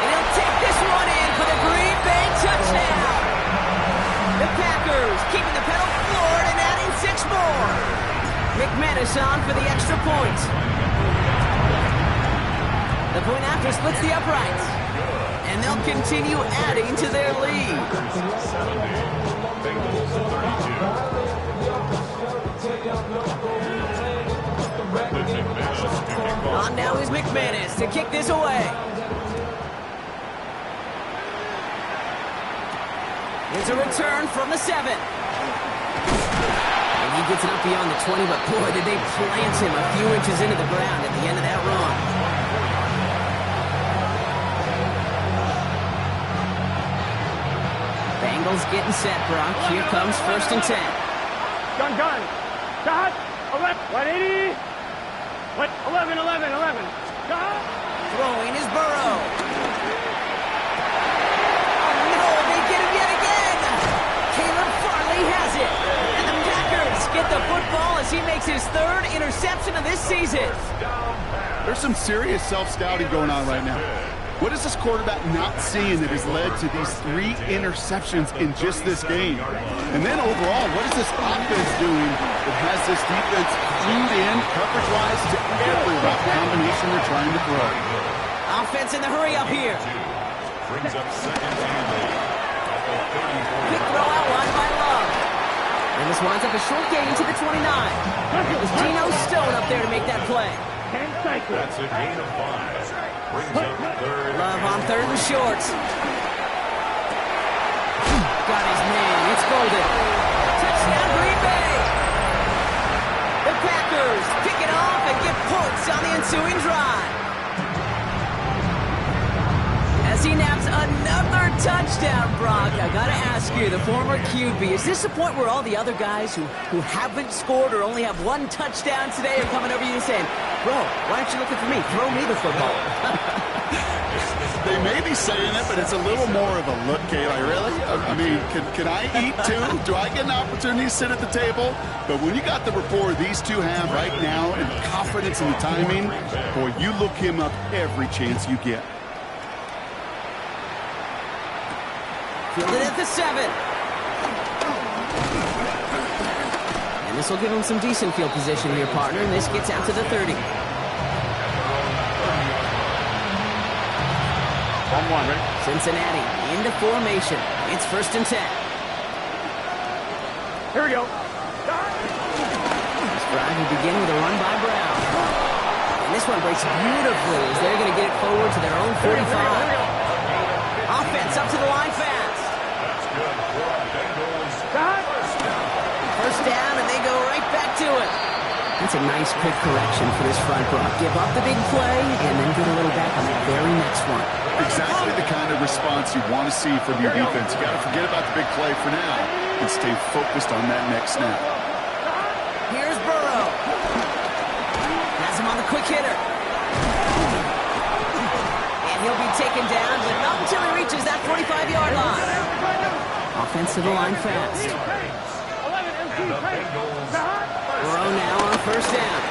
And he'll take this one in for the Green Bay touchdown. The Packers keeping the pedal forward and adding 6 more. McManus on for the extra point. The point after splits the uprights. And they'll continue adding to their lead. On now is McManus to kick this away. It's a return from the 7. And he gets it up beyond the 20, but boy, did they plant him a few inches into the ground at the end of that run. Bengals getting set, Brock. Here comes 1st and 10. Gun. Shot. 180. 11. Shot. Throwing is Burrow. No, they get him yet again. Caleb Farley has it. And the Packers get the football as he makes his 3rd interception of this season. There's some serious self-scouting going on right now. What is this quarterback not seeing that has led to these 3 interceptions in just this game? And then overall, what is this offense doing that has this defense clued in coverage-wise to every route combination they're trying to throw? Offense in the hurry up here. Brings up 2nd and 8. Quick throw out wide by Love. And this winds up a short gain to the 29. It was Geno Stone up there to make that play. That's a gain of 5. Brings up 3rd. Love on 3rd and short. Got his man. It's golden. Touchdown Green Bay. The Packers pick it off and get points on the ensuing drive. As he naps another touchdown, Brock, I gotta ask you, the former QB, is this the point where all the other guys who haven't scored or only have 1 touchdown today are coming over you and saying, bro, why aren't you looking for me? Throw me the football. They may be saying it, but it's a little more of a look, Kay. Like, really? I mean, can I eat too? Do I get an opportunity to sit at the table? But when you got the rapport these two have right now and the confidence in the timing, boy, you look him up every chance you get. Fielded at the 7. And this will give him some decent field position here, partner. And this gets out to the 30. On 1, ready? Cincinnati into formation. It's 1st and 10. Here we go. This drive will begin with a run by Brown. And this one breaks beautifully as they're going to get it forward to their own 45. Offense up to the line fast. First down, and they go right back to it. That's a nice quick correction for this front row. Give up the big play, and then get a little back on the very next one. Exactly the kind of response you want to see from your defense. You got to forget about the big play for now and stay focused on that next snap. Here's Burrow. Has him on the quick hitter. he'll be taken down, but not until he reaches that 45-yard line. Offensive line fast. Burrow now on first down.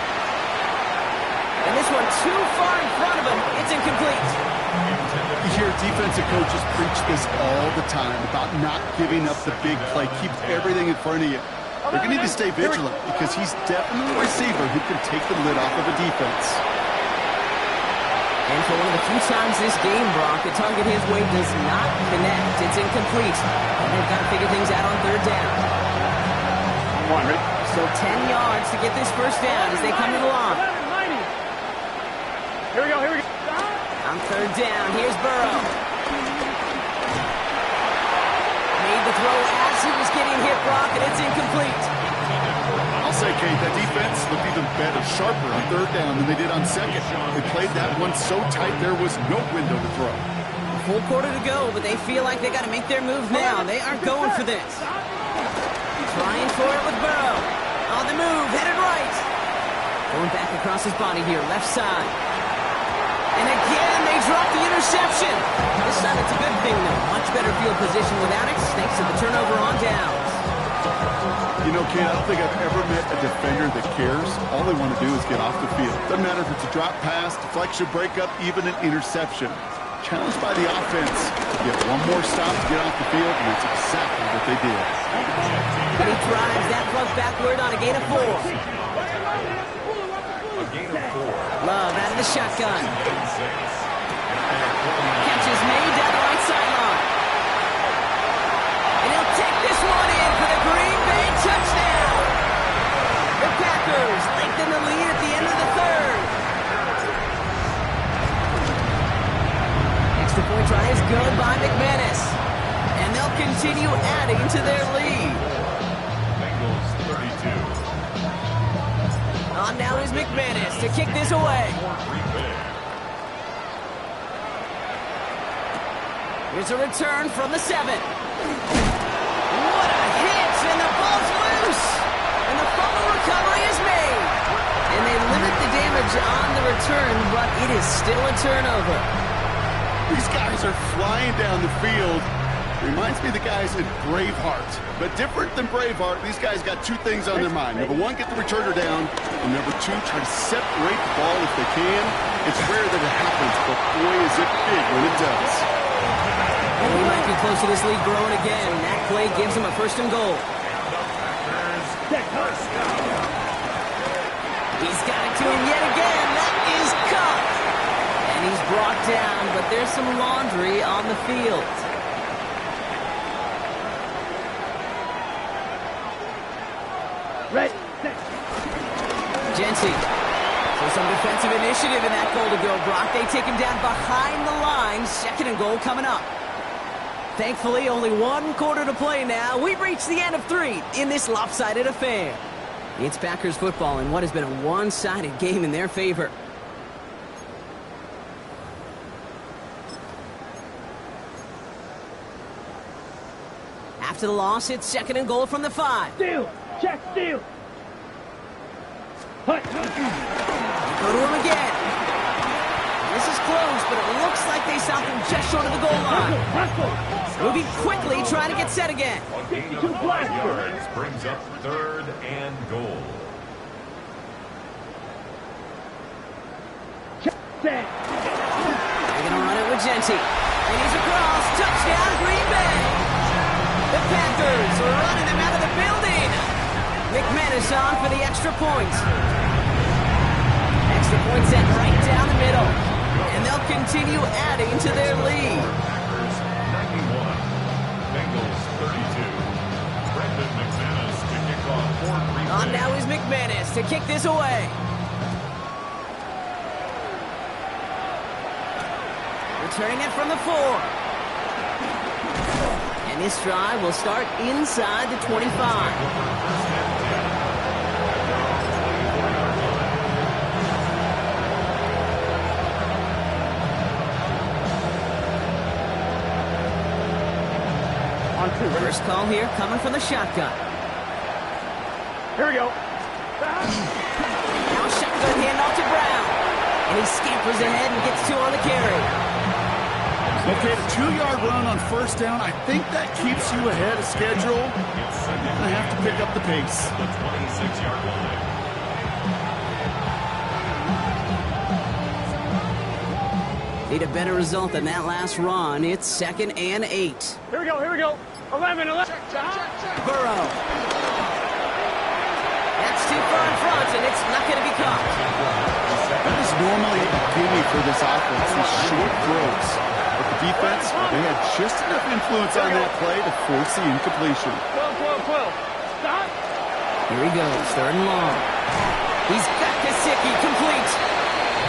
And this one too far in front of him. It's incomplete. You hear defensive coaches preach this all the time about not giving up the big play. Keep everything in front of you. They're going to need to stay vigilant because he's definitely a receiver who can take the lid off of a defense. And for one of the few times this game, Brock, the target his way does not connect. It's incomplete. And they've got to figure things out on third down. Come on, ready? So 10 yards to get this first down as they come to the line. Here we go, here we go. On third down, here's Burrow. Made the throw as he was getting hit, Brock, and it's incomplete. I'll say, Kate, that defense looked even better, sharper on third down than they did on second. They played that one so tight there was no window to throw. A full quarter to go, but they feel like they got to make their move now. They aren't going for this. Trying for it with Burrow. On the move, headed right. Going back across his body here, left side. And again, they drop the interception. This time it's a good thing, though. Much better field position without it. Thanks to the turnover on downs. You know, Kate, I don't think I've ever met a defender that cares. All they want to do is get off the field. Doesn't matter if it's a drop pass, deflection, breakup, even an interception. Challenged by the offense to get one more stop to get off the field, and that's exactly what they did. And he drives that plug backward on a gain of 4. Love out of the shotgun. Catch is made down the right sideline. And he'll take this one in for the Green Bay touchdown. The Packers lengthen the lead at the end of the third. Extra point try is good by McManus. And they'll continue adding to their lead. Bengals 32. On now is McManus to kick this away. Here's a return from the 7. What a hit, and the ball's loose. And the fumble recovery is made. And they limit the damage on the return, but it is still a turnover. These guys are flying down the field. Reminds me of the guys at Braveheart. But different than Braveheart, these guys got two things on their mind. Number one, get the returner down. And number two, try to separate the ball if they can. It's rare that it happens, but boy, is it big when it does. And we might be close to this lead growing again. That play gives them a first and goal. He's got it to him yet again. That is caught. And he's brought down, but there's some laundry on the field. Ready. Jency. So some defensive initiative in that goal to go, Brock. They take him down behind the line. Second and goal coming up. Thankfully, only one quarter to play now. We've reached the end of 3 in this lopsided affair. It's Packers football in what has been a one-sided game in their favor. After the loss, it's second and goal from the 5. Steal. Check steal. Hut. Go to him again. This is close, but it looks like they stopped him just short of the goal line. Moving quickly, trying to get set again. A gain of 5 yards brings up third and goal. Check set. They're going to run it with Jency. And he's across. Touchdown, Green Bay. The Packers are running them out of the building. McManus on for the extra point. Extra point set right down the middle. And they'll continue adding to their lead. Packers 91, Bengals 32. Brendan McManus to kick off for Green Bay. On now is McManus to kick this away. Returning it from the 4. And this drive will start inside the 25. First call here coming from the shotgun. Here we go. Now shotgun handoff to Brown. And he scampers ahead and gets 2 on the carry. Okay, the 2-yard run on first down, I think that keeps you ahead of schedule. I have to pick up the pace. The 26-yard line. Need a better result than that last run. It's 2nd and 8. Here we go, here we go. 11. Burrow. That's too far in front, and it's not going to be caught. That is normally a gimme for this offense, these short throws. But the defense, they had just enough influence on that play to force the incompletion. 12. Stop. Here he goes, 3rd and long. He's got Gesicki complete.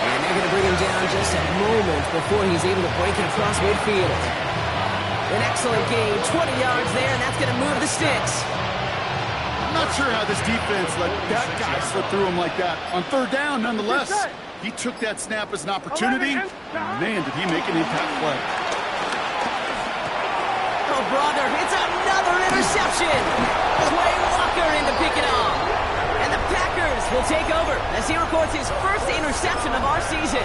And they're going to bring him down just a moment before he's able to break it across midfield. An excellent game, 20 yards there, and that's going to move the sticks. I'm not sure how this defense let that guy slip through him like that. On 3rd down, nonetheless, he took that snap as an opportunity. Man, did he make an impact play. Oh, brother, it's another interception. Quay Walker in to pick it off. And the Packers will take over as he records his first interception of our season.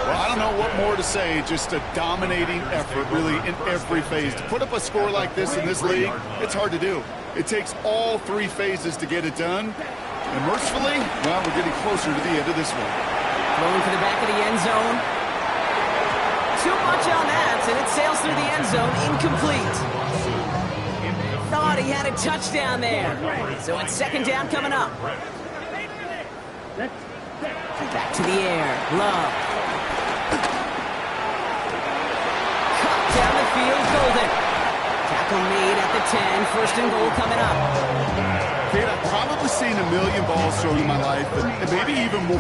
Well, I don't know what more to say. Just a dominating effort, really, in every phase. To put up a score like this in this league, it's hard to do. It takes all 3 phases to get it done. And mercifully, well, we're getting closer to the end of this one. Throwing to the back of the end zone. Too much on that, and it sails through the end zone, incomplete. Thought he had a touchdown there. So it's 2nd down coming up. Back to the air. Love. Cut down the field, Golden. Tackle made at the 10. 1st and goal coming up. Kate, I've probably seen a million balls thrown in my life, and maybe even more.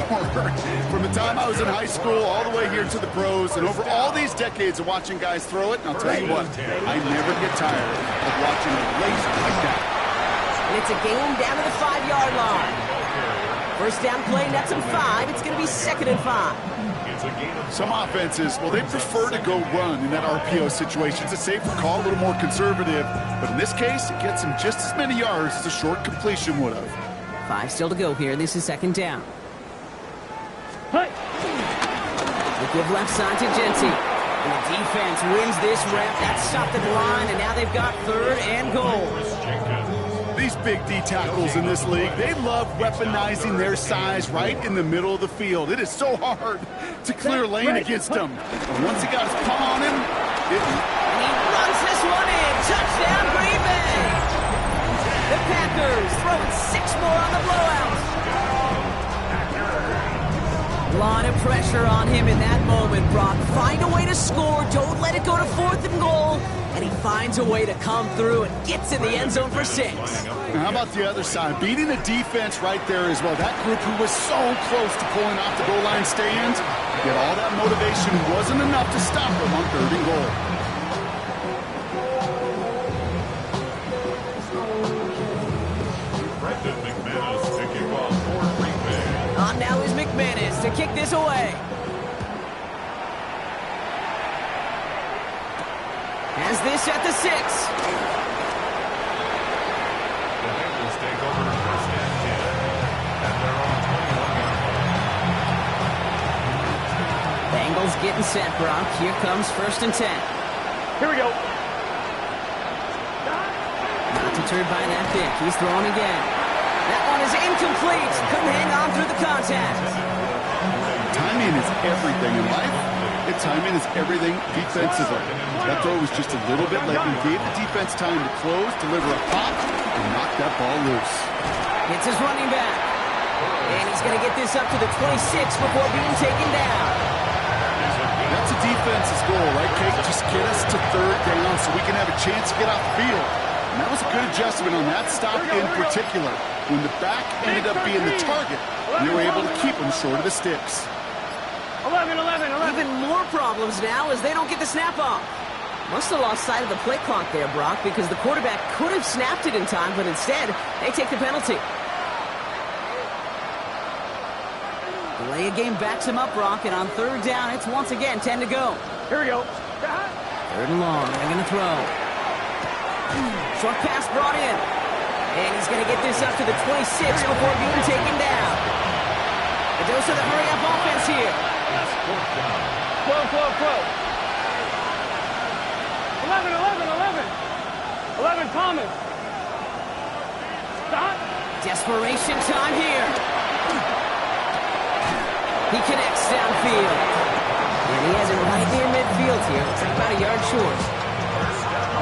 From the time I was in high school all the way here to the pros, and over all these decades of watching guys throw it, and I'll tell you what, I never get tired of watching a laser like that. And it's a game down to the 5-yard line. 1st down play, nets him 5. It's going to be 2nd and 5. Some offenses, well, they prefer to go run in that RPO situation. It's a safer call, a little more conservative. But in this case, it gets him just as many yards as a short completion would have. 5 still to go here. This is 2nd down. Hey. They give left side to Genty. And the defense wins this rep. That's stopped at the line, and now they've got 3rd and goal. These big D tackles in this league, they love weaponizing their size right in the middle of the field. It is so hard to clear lane against them. But once he got his palm on him, And he runs this one in. Touchdown, Green Bay. The Packers throwing 6 more on the blowout. A lot of pressure on him in that moment, Brock. Find a way to score. Don't let it go to 4th and goal. And he finds a way to come through and gets in the end zone for 6. Now, how about the other side? Beating the defense right there as well. That group who was so close to pulling off the goal line stand, yet all that motivation wasn't enough to stop them on 3rd and goal. McManus to kick off for Green Bay. On now is McManus to kick this away. Has this at the 6. The Bengals take over 1st and 10. And they're on 21-yard line. Bengals getting set, Brock. Here comes 1st and 10. Here we go. Not deterred by that pick. He's throwing again. That one is incomplete. Couldn't hang on through the contact. Timing is everything in life. Timing is everything defensively. That throw was just a little bit late and gave the defense time to close, deliver a pop, and knock that ball loose. It's his running back. And he's going to get this up to the 26 before being taken down. That's a defense's goal, right, Kate? Just get us to 3rd down so we can have a chance to get off the field. And that was a good adjustment on that stop in particular. When the back ended up being the target, we were able to keep him short of the sticks. 11. Even more problems now as they don't get the snap off. Must have lost sight of the play clock there, Brock, because the quarterback could have snapped it in time, but instead, they take the penalty. Delay a game backs him up, Brock, and on 3rd down, it's once again 10 to go. Here we go. 3rd and long, they're going to throw. Short pass brought in. And he's going to get this up to the 26 before being taken down. A dose of the hurry-up offense here. 12. 11, 11, 11. 11, Thomas. Stop. Desperation time here. He connects downfield. And he has it right near midfield here. Looks like about a yard short.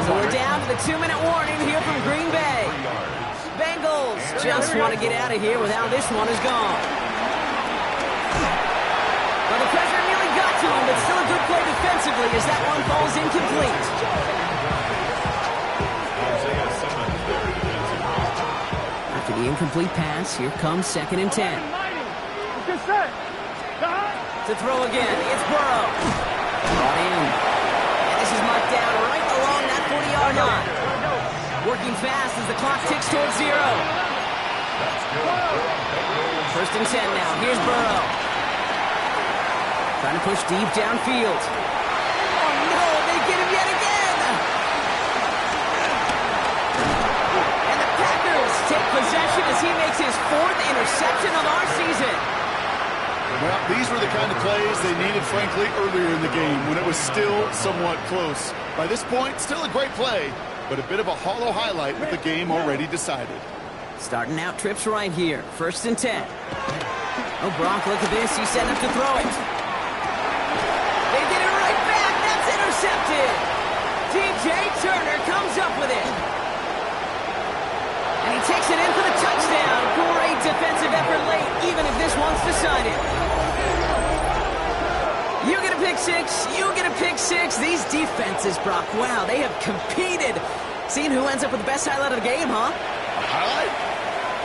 So we're down to the 2-minute warning here from Green Bay. Bengals just want to get out of here with how this one is gone. Well, the pressure nearly got to him, but still a good play defensively as that one falls incomplete. After the incomplete pass, here comes 2nd and 10. Good set. To throw again, it's Burrow. Brought in. And this is marked down right along that 40-yard line. Working fast as the clock ticks towards 0. 1st and 10 now. Here's Burrow. Trying to push deep downfield. Oh, no, they get him yet again. And the Packers take possession as he makes his 4th interception of our season. Well, these were the kind of plays they needed, frankly, earlier in the game when it was still somewhat close. By this point, still a great play, but a bit of a hollow highlight with the game already decided. Starting out trips right here. 1st and 10. Oh, Brock, look at this. He's setting up to throw it. They get it right back. That's intercepted. DJ Turner comes up with it. And he takes it in for the touchdown. Great defensive effort late, even if this one's decided. You get a pick six. You get a pick six. These defenses, Brock, wow, they have competed. Seeing who ends up with the best highlight of the game, huh? Highlight?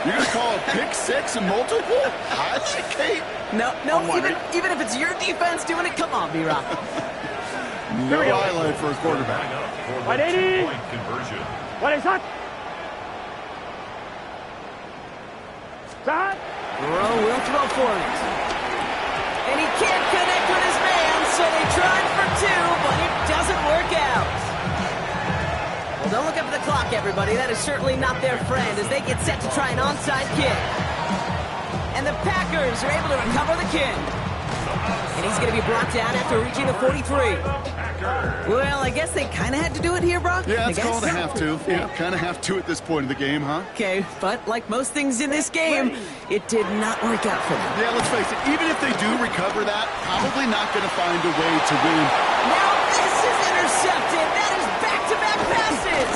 You're going to call a pick six and multiple? Highlight, Kate? No, even if it's your defense doing it, come on, B-Rock. No highlight for a quarterback. Right, 80. Point conversion. What is that? Stop. Burrow will throw for it. And he can't connect with his man, so they tried for 2, but it doesn't work out. Well, don't look up at the clock, everybody. That is certainly not their friend as they get set to try an onside kick. And the Packers are able to recover the kick. And he's going to be brought down after reaching the 43. Well, I guess they kind of had to do it here, Brock. Yeah, it's called a have to. Yeah, kind of have to at this point in the game, huh? Okay, but like most things in this game, it did not work out for them. Yeah, let's face it, even if they do recover that, probably not going to find a way to win. Now this is intercepted. That is back-to-back passes.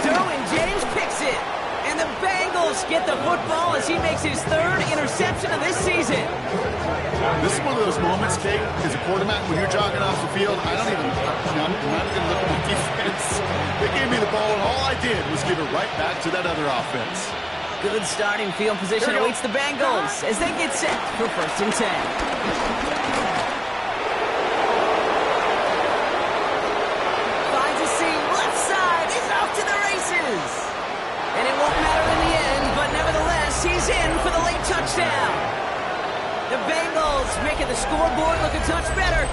Derwin James picks it. And the Bengals get the football as he makes his 3rd interception of this season. This is one of those moments, Kate, as a quarterback, when you're jogging off the field, I'm not even going to look at the defense. They gave me the ball, and all I did was give it right back to that other offense. Good starting field position awaits the Bengals as they get set for 1st and 10. Finds a seam, left side, is off to the races. And it won't matter in the end, but nevertheless, he's in for the late touchdown. The Bengals making the scoreboard look a touch better.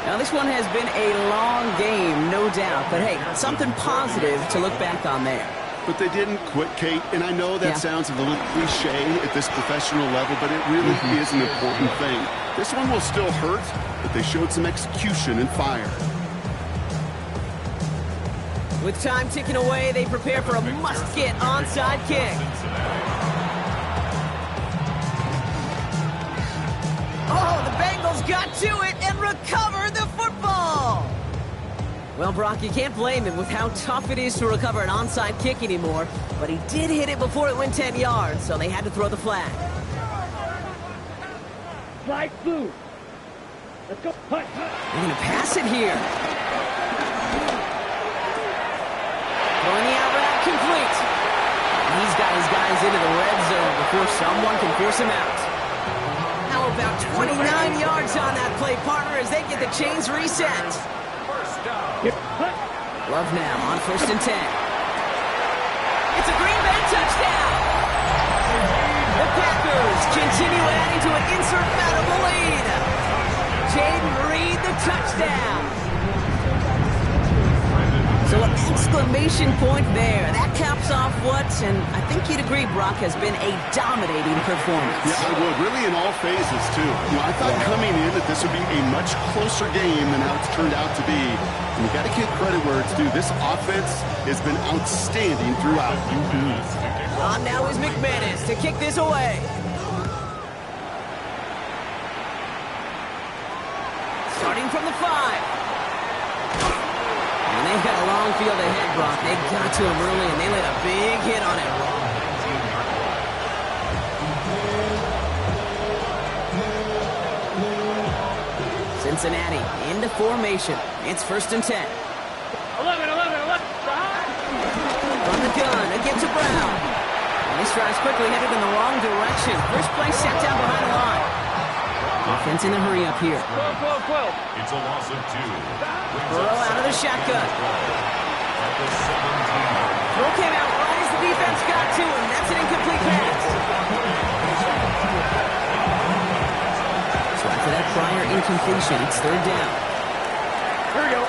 Now, this one has been a long game, no doubt. But, hey, something positive to look back on there. But they didn't quit, Kate, and I know that sounds a little cliche at this professional level, but it really is an important thing. This one will still hurt, but they showed some execution and fire. With time ticking away, they prepare for a must-get onside kick. Oh, the Bengals got to it and recovered the football. Well, Brock, you can't blame him with how tough it is to recover an onside kick anymore, but he did hit it before it went 10 yards, so they had to throw the flag. Flag blue. Let's go. Hut, hut. They're going to pass it here. Throwing the out route complete. He's got his guys into the red zone before someone can force him out. How about 29 yards on that play, partner, as they get the chains reset. Love now on 1st and 10. It's a Green Bay touchdown. The Packers continue adding to an insurmountable lead. Jaden Reed, the touchdown. So an exclamation point there. That caps off what, and I think you'd agree, Brock, has been a dominating performance. Yeah, I would. Really in all phases, too. I thought coming in that this would be a much closer game than how it's turned out to be. And you got to give credit where it's due. This offense has been outstanding throughout. On now is McManus to kick this away. Starting from the 5. And they've got a long field ahead, Brock. They got to him early, and they laid a big hit on it. Cincinnati into formation. It's 1st and 10. 11. From the gun, it gets to Brown. And this drive's quickly headed in the wrong direction. First play set down behind the line. Offense in the hurry up here. 12. It's a loss of 2. Burrow out of the shotgun. Throw came out right as the defense got to him. That's an incomplete pass. So after that prior incompletion, it's 3rd down. Here we go.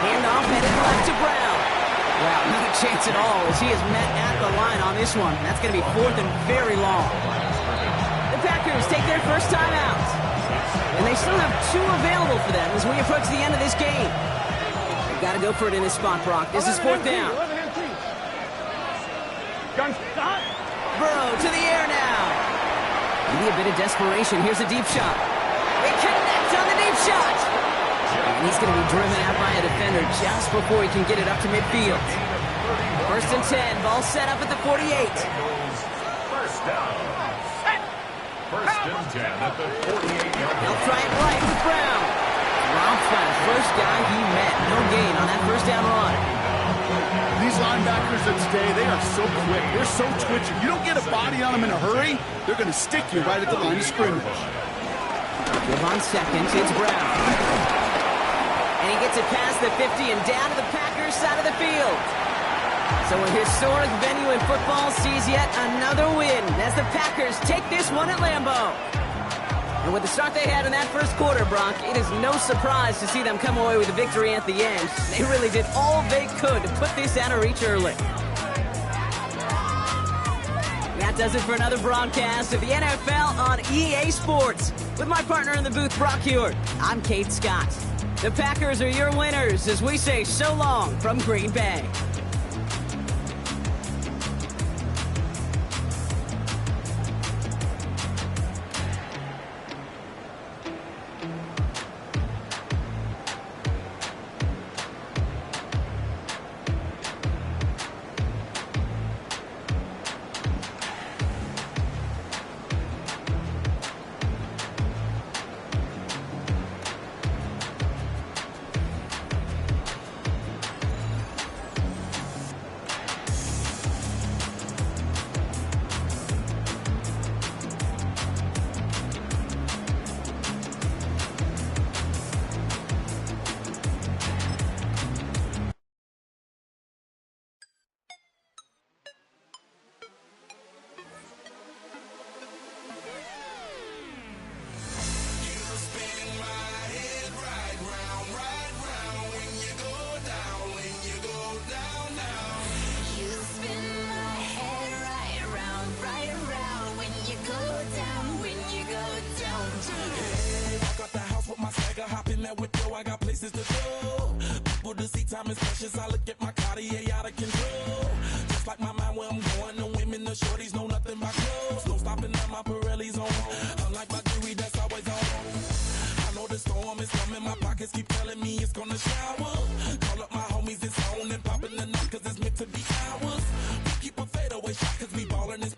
Handoff headed left to Brown. Wow, not a chance at all as he is met at the line on this one. That's going to be 4th and very long. The Packers take their first time out. And they still have 2 available for them as we approach the end of this game. They've got to go for it in this spot, Brock. This is 4th down. Gun stop. Burrow to the air now. Maybe a bit of desperation. Here's a deep shot. They connect on the deep shot. And he's going to be driven out by a defender just before he can get it up to midfield. 1st and 10. Ball set up at the 48. First down. First and 10 at the 48-yard line. They'll try it right with Brown. Ralph found first guy he met. No gain on that first down run. These linebackers of today, they are so quick. They're so twitchy. You don't get a body on them in a hurry, they're going to stick you right at the line of scrimmage. Give on seconds, it's Brown. And he gets it past the 50 and down to the Packers side of the field. So a historic venue in football sees yet another win as the Packers take this one at Lambeau. And with the start they had in that first quarter, Brock, it is no surprise to see them come away with a victory at the end. They really did all they could to put this out of reach early. That does it for another broadcast of the NFL on EA Sports. With my partner in the booth, Brock Hewitt, I'm Kate Scott. The Packers are your winners as we say so long from Green Bay. I got places to go. People to see, time is precious. I look at my Cartier out of control. Just like my mind where I'm going. The women, the shorties know nothing but clothes. No stopping at my Pirelli's on. Unlike my jewelry that's always on. I know the storm is coming. My pockets keep telling me it's gonna shower. Call up my homies, it's on and popping the night cause it's meant to be ours. We keep a fadeaway shot cause we ballin' this